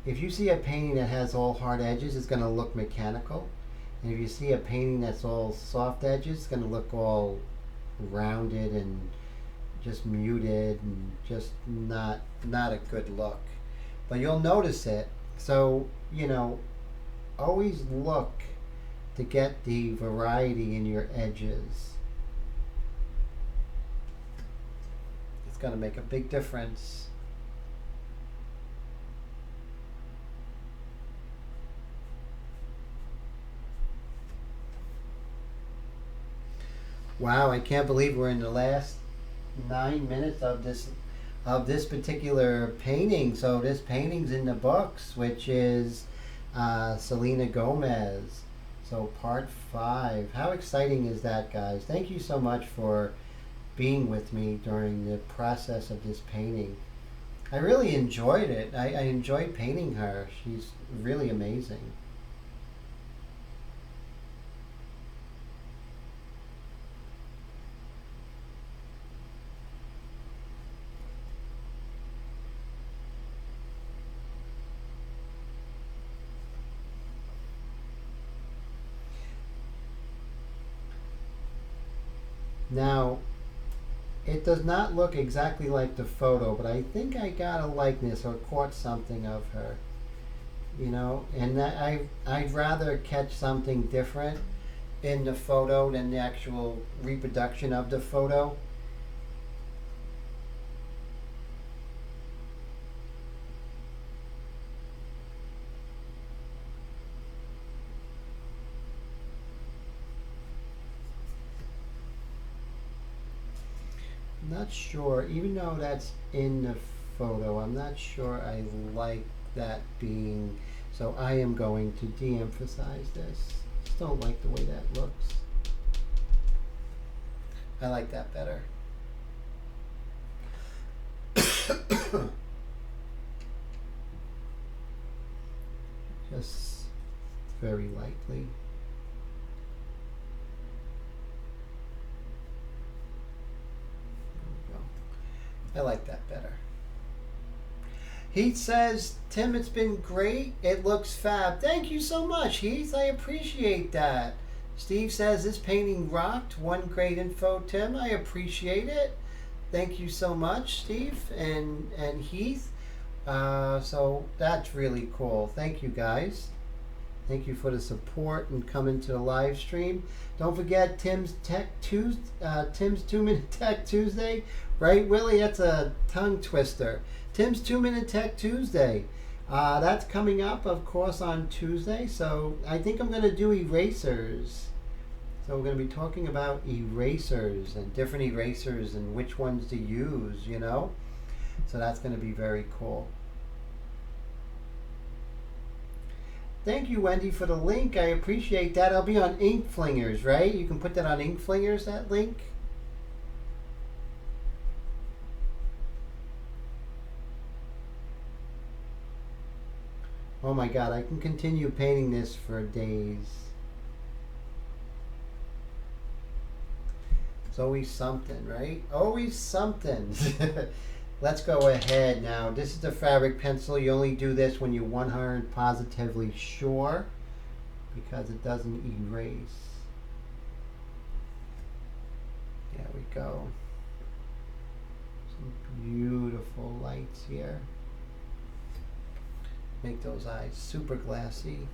Speaker 1: If you see a painting that has all hard edges, it's going to look mechanical. And if you see a painting that's all soft edges, it's going to look all rounded and just muted and just not a good look. But you'll notice it. So, always look to get the variety in your edges. It's going to make a big difference. Wow, I can't believe we're in the last 9 minutes of this particular painting. So this painting's in the books, which is Selena Gomez. So part 5. How exciting is that, guys? Thank you so much for being with me during the process of this painting. I really enjoyed it. I enjoyed painting her. She's really amazing. Now, it does not look exactly like the photo, but I think I got a likeness or caught something of her. You know, and that I'd rather catch something different in the photo than the actual reproduction of the photo. Not sure, even though that's in the photo, I'm not sure I like that being, so I am going to de-emphasize this. Just don't like the way that looks. I like that better. Just very lightly. I like that better. Heath says, Tim, it's been great. It looks fab. Thank you so much, Heath. I appreciate that. Steve says, this painting rocked. One great info, Tim. I appreciate it. Thank you so much, Steve and Heath. So that's really cool. Thank you, guys. Thank you for the support and coming to the live stream. Don't forget Tim's 2-Minute Tech Tuesday. Right, Willie? That's a tongue twister. Tim's 2-Minute Tech Tuesday. That's coming up, of course, on Tuesday. So I think I'm going to do erasers. So we're going to be talking about erasers and different erasers and which ones to use, you know. So that's going to be very cool. Thank you, Wendy, for the link. I appreciate that. I'll be on Ink Flingers, right? You can put that on Ink Flingers, that link. Oh my God, I can continue painting this for days. It's always something, right? Always something. Let's go ahead now. This is the fabric pencil. You only do this when you're 100% positively sure because it doesn't erase. There we go. Some beautiful lights here. Make those eyes super glassy.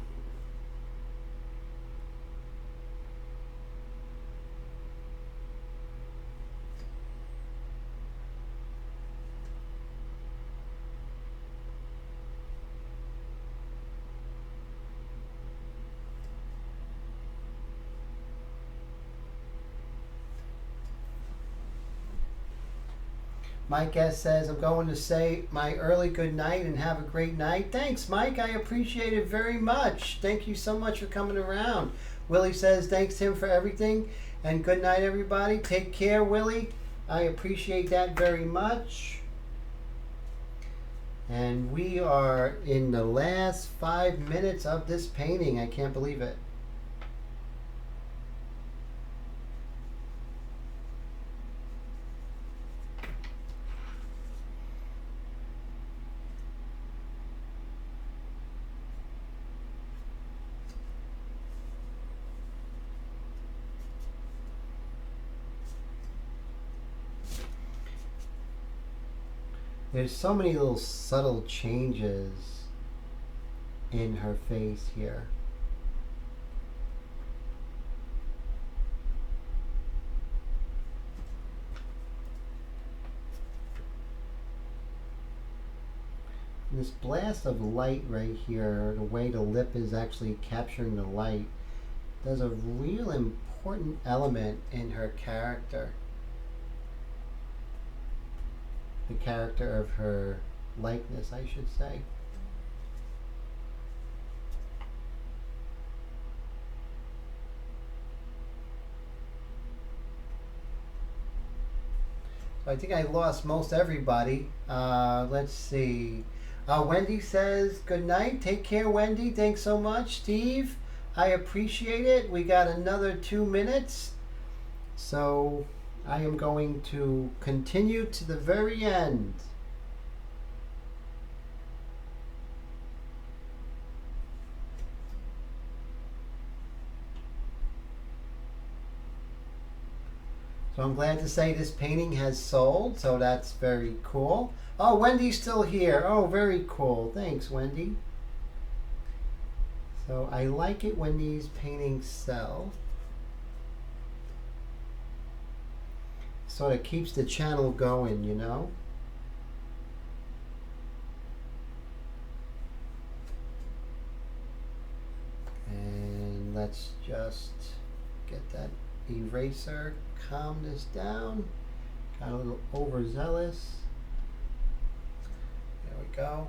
Speaker 1: Mike S. says, I'm going to say my early good night and have a great night. Thanks, Mike. I appreciate it very much. Thank you so much for coming around. Willie says, thanks, Tim, for everything. And good night, everybody. Take care, Willie. I appreciate that very much. And we are in the last 5 minutes of this painting. I can't believe it. There's so many little subtle changes in her face here. And this blast of light right here, the way the lip is actually capturing the light, does a real important element in her character. The character of her likeness, I should say. I think I lost most everybody. Let's see. Wendy says, good night. Take care, Wendy. Thanks so much. Steve, I appreciate it. We got another 2 minutes. So I am going to continue to the very end. So I'm glad to say this painting has sold, so that's very cool. Oh, Wendy's still here. Oh, very cool. Thanks, Wendy. So I like it when these paintings sell. Sort of keeps the channel going, you know? And let's just get that eraser, calm this down. Got a little overzealous. There we go.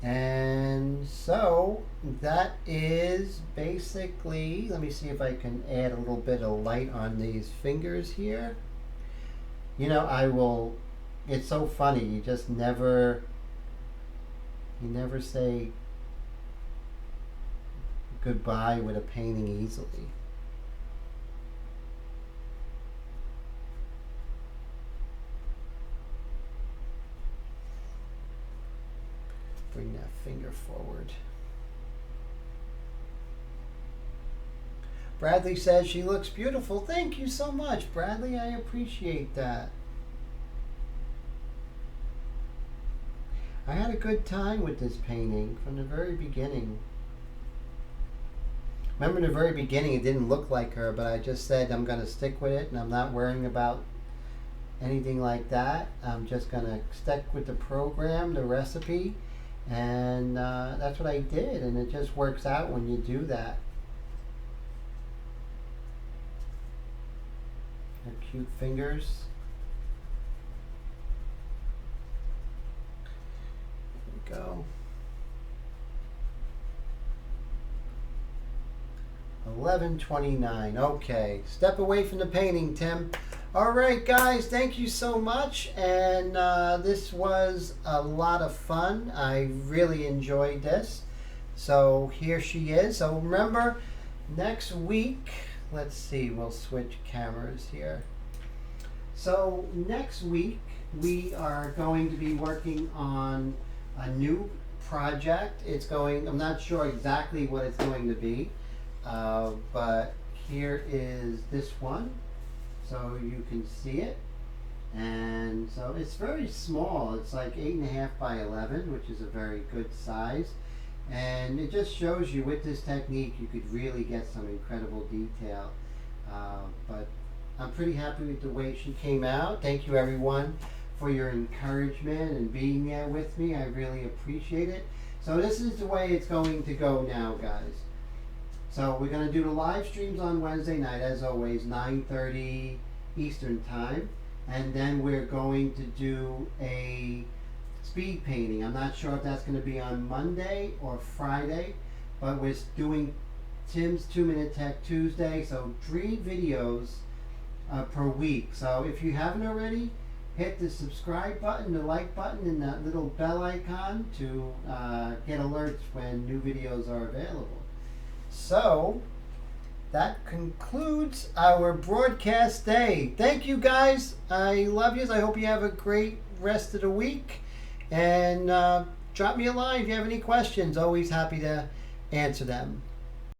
Speaker 1: And so that is basically, let me see if I can add a little bit of light on these fingers here. You know, it's so funny, you never say goodbye with a painting easily. Bring that finger forward. Bradley says she looks beautiful. Thank you so much, Bradley. I appreciate that. I had a good time with this painting from the very beginning. Remember in the very beginning it didn't look like her, but I just said I'm going to stick with it and I'm not worrying about anything like that. I'm just going to stick with the program, the recipe, and that's what I did, and it just works out when you do that. Her cute fingers. There we go. 11:29. Okay, step away from the painting, Tim. All right, guys, thank you so much, and this was a lot of fun. I really enjoyed this. So here she is. So remember, next week, let's see, we'll switch cameras here. So next week we are going to be working on a new project. I'm not sure exactly what it's going to be, but here is this one. So you can see it, and so it's very small. It's like 8.5 by 11, which is a very good size, and it just shows you with this technique you could really get some incredible detail. But I'm pretty happy with the way she came out. Thank you everyone for your encouragement and being there with me. I really appreciate it. So this is the way it's going to go now, guys. So we're going to do the live streams on Wednesday night, as always, 9:30 Eastern time. And then we're going to do a speed painting. I'm not sure if that's going to be on Monday or Friday, but we're doing Tim's 2-Minute Tech Tuesday. So 3 videos per week. So if you haven't already, hit the subscribe button, the like button, and that little bell icon to get alerts when new videos are available. So that concludes our broadcast day. Thank you guys. I love you. I hope you have a great rest of the week. And drop me a line if you have any questions. Always happy to answer them.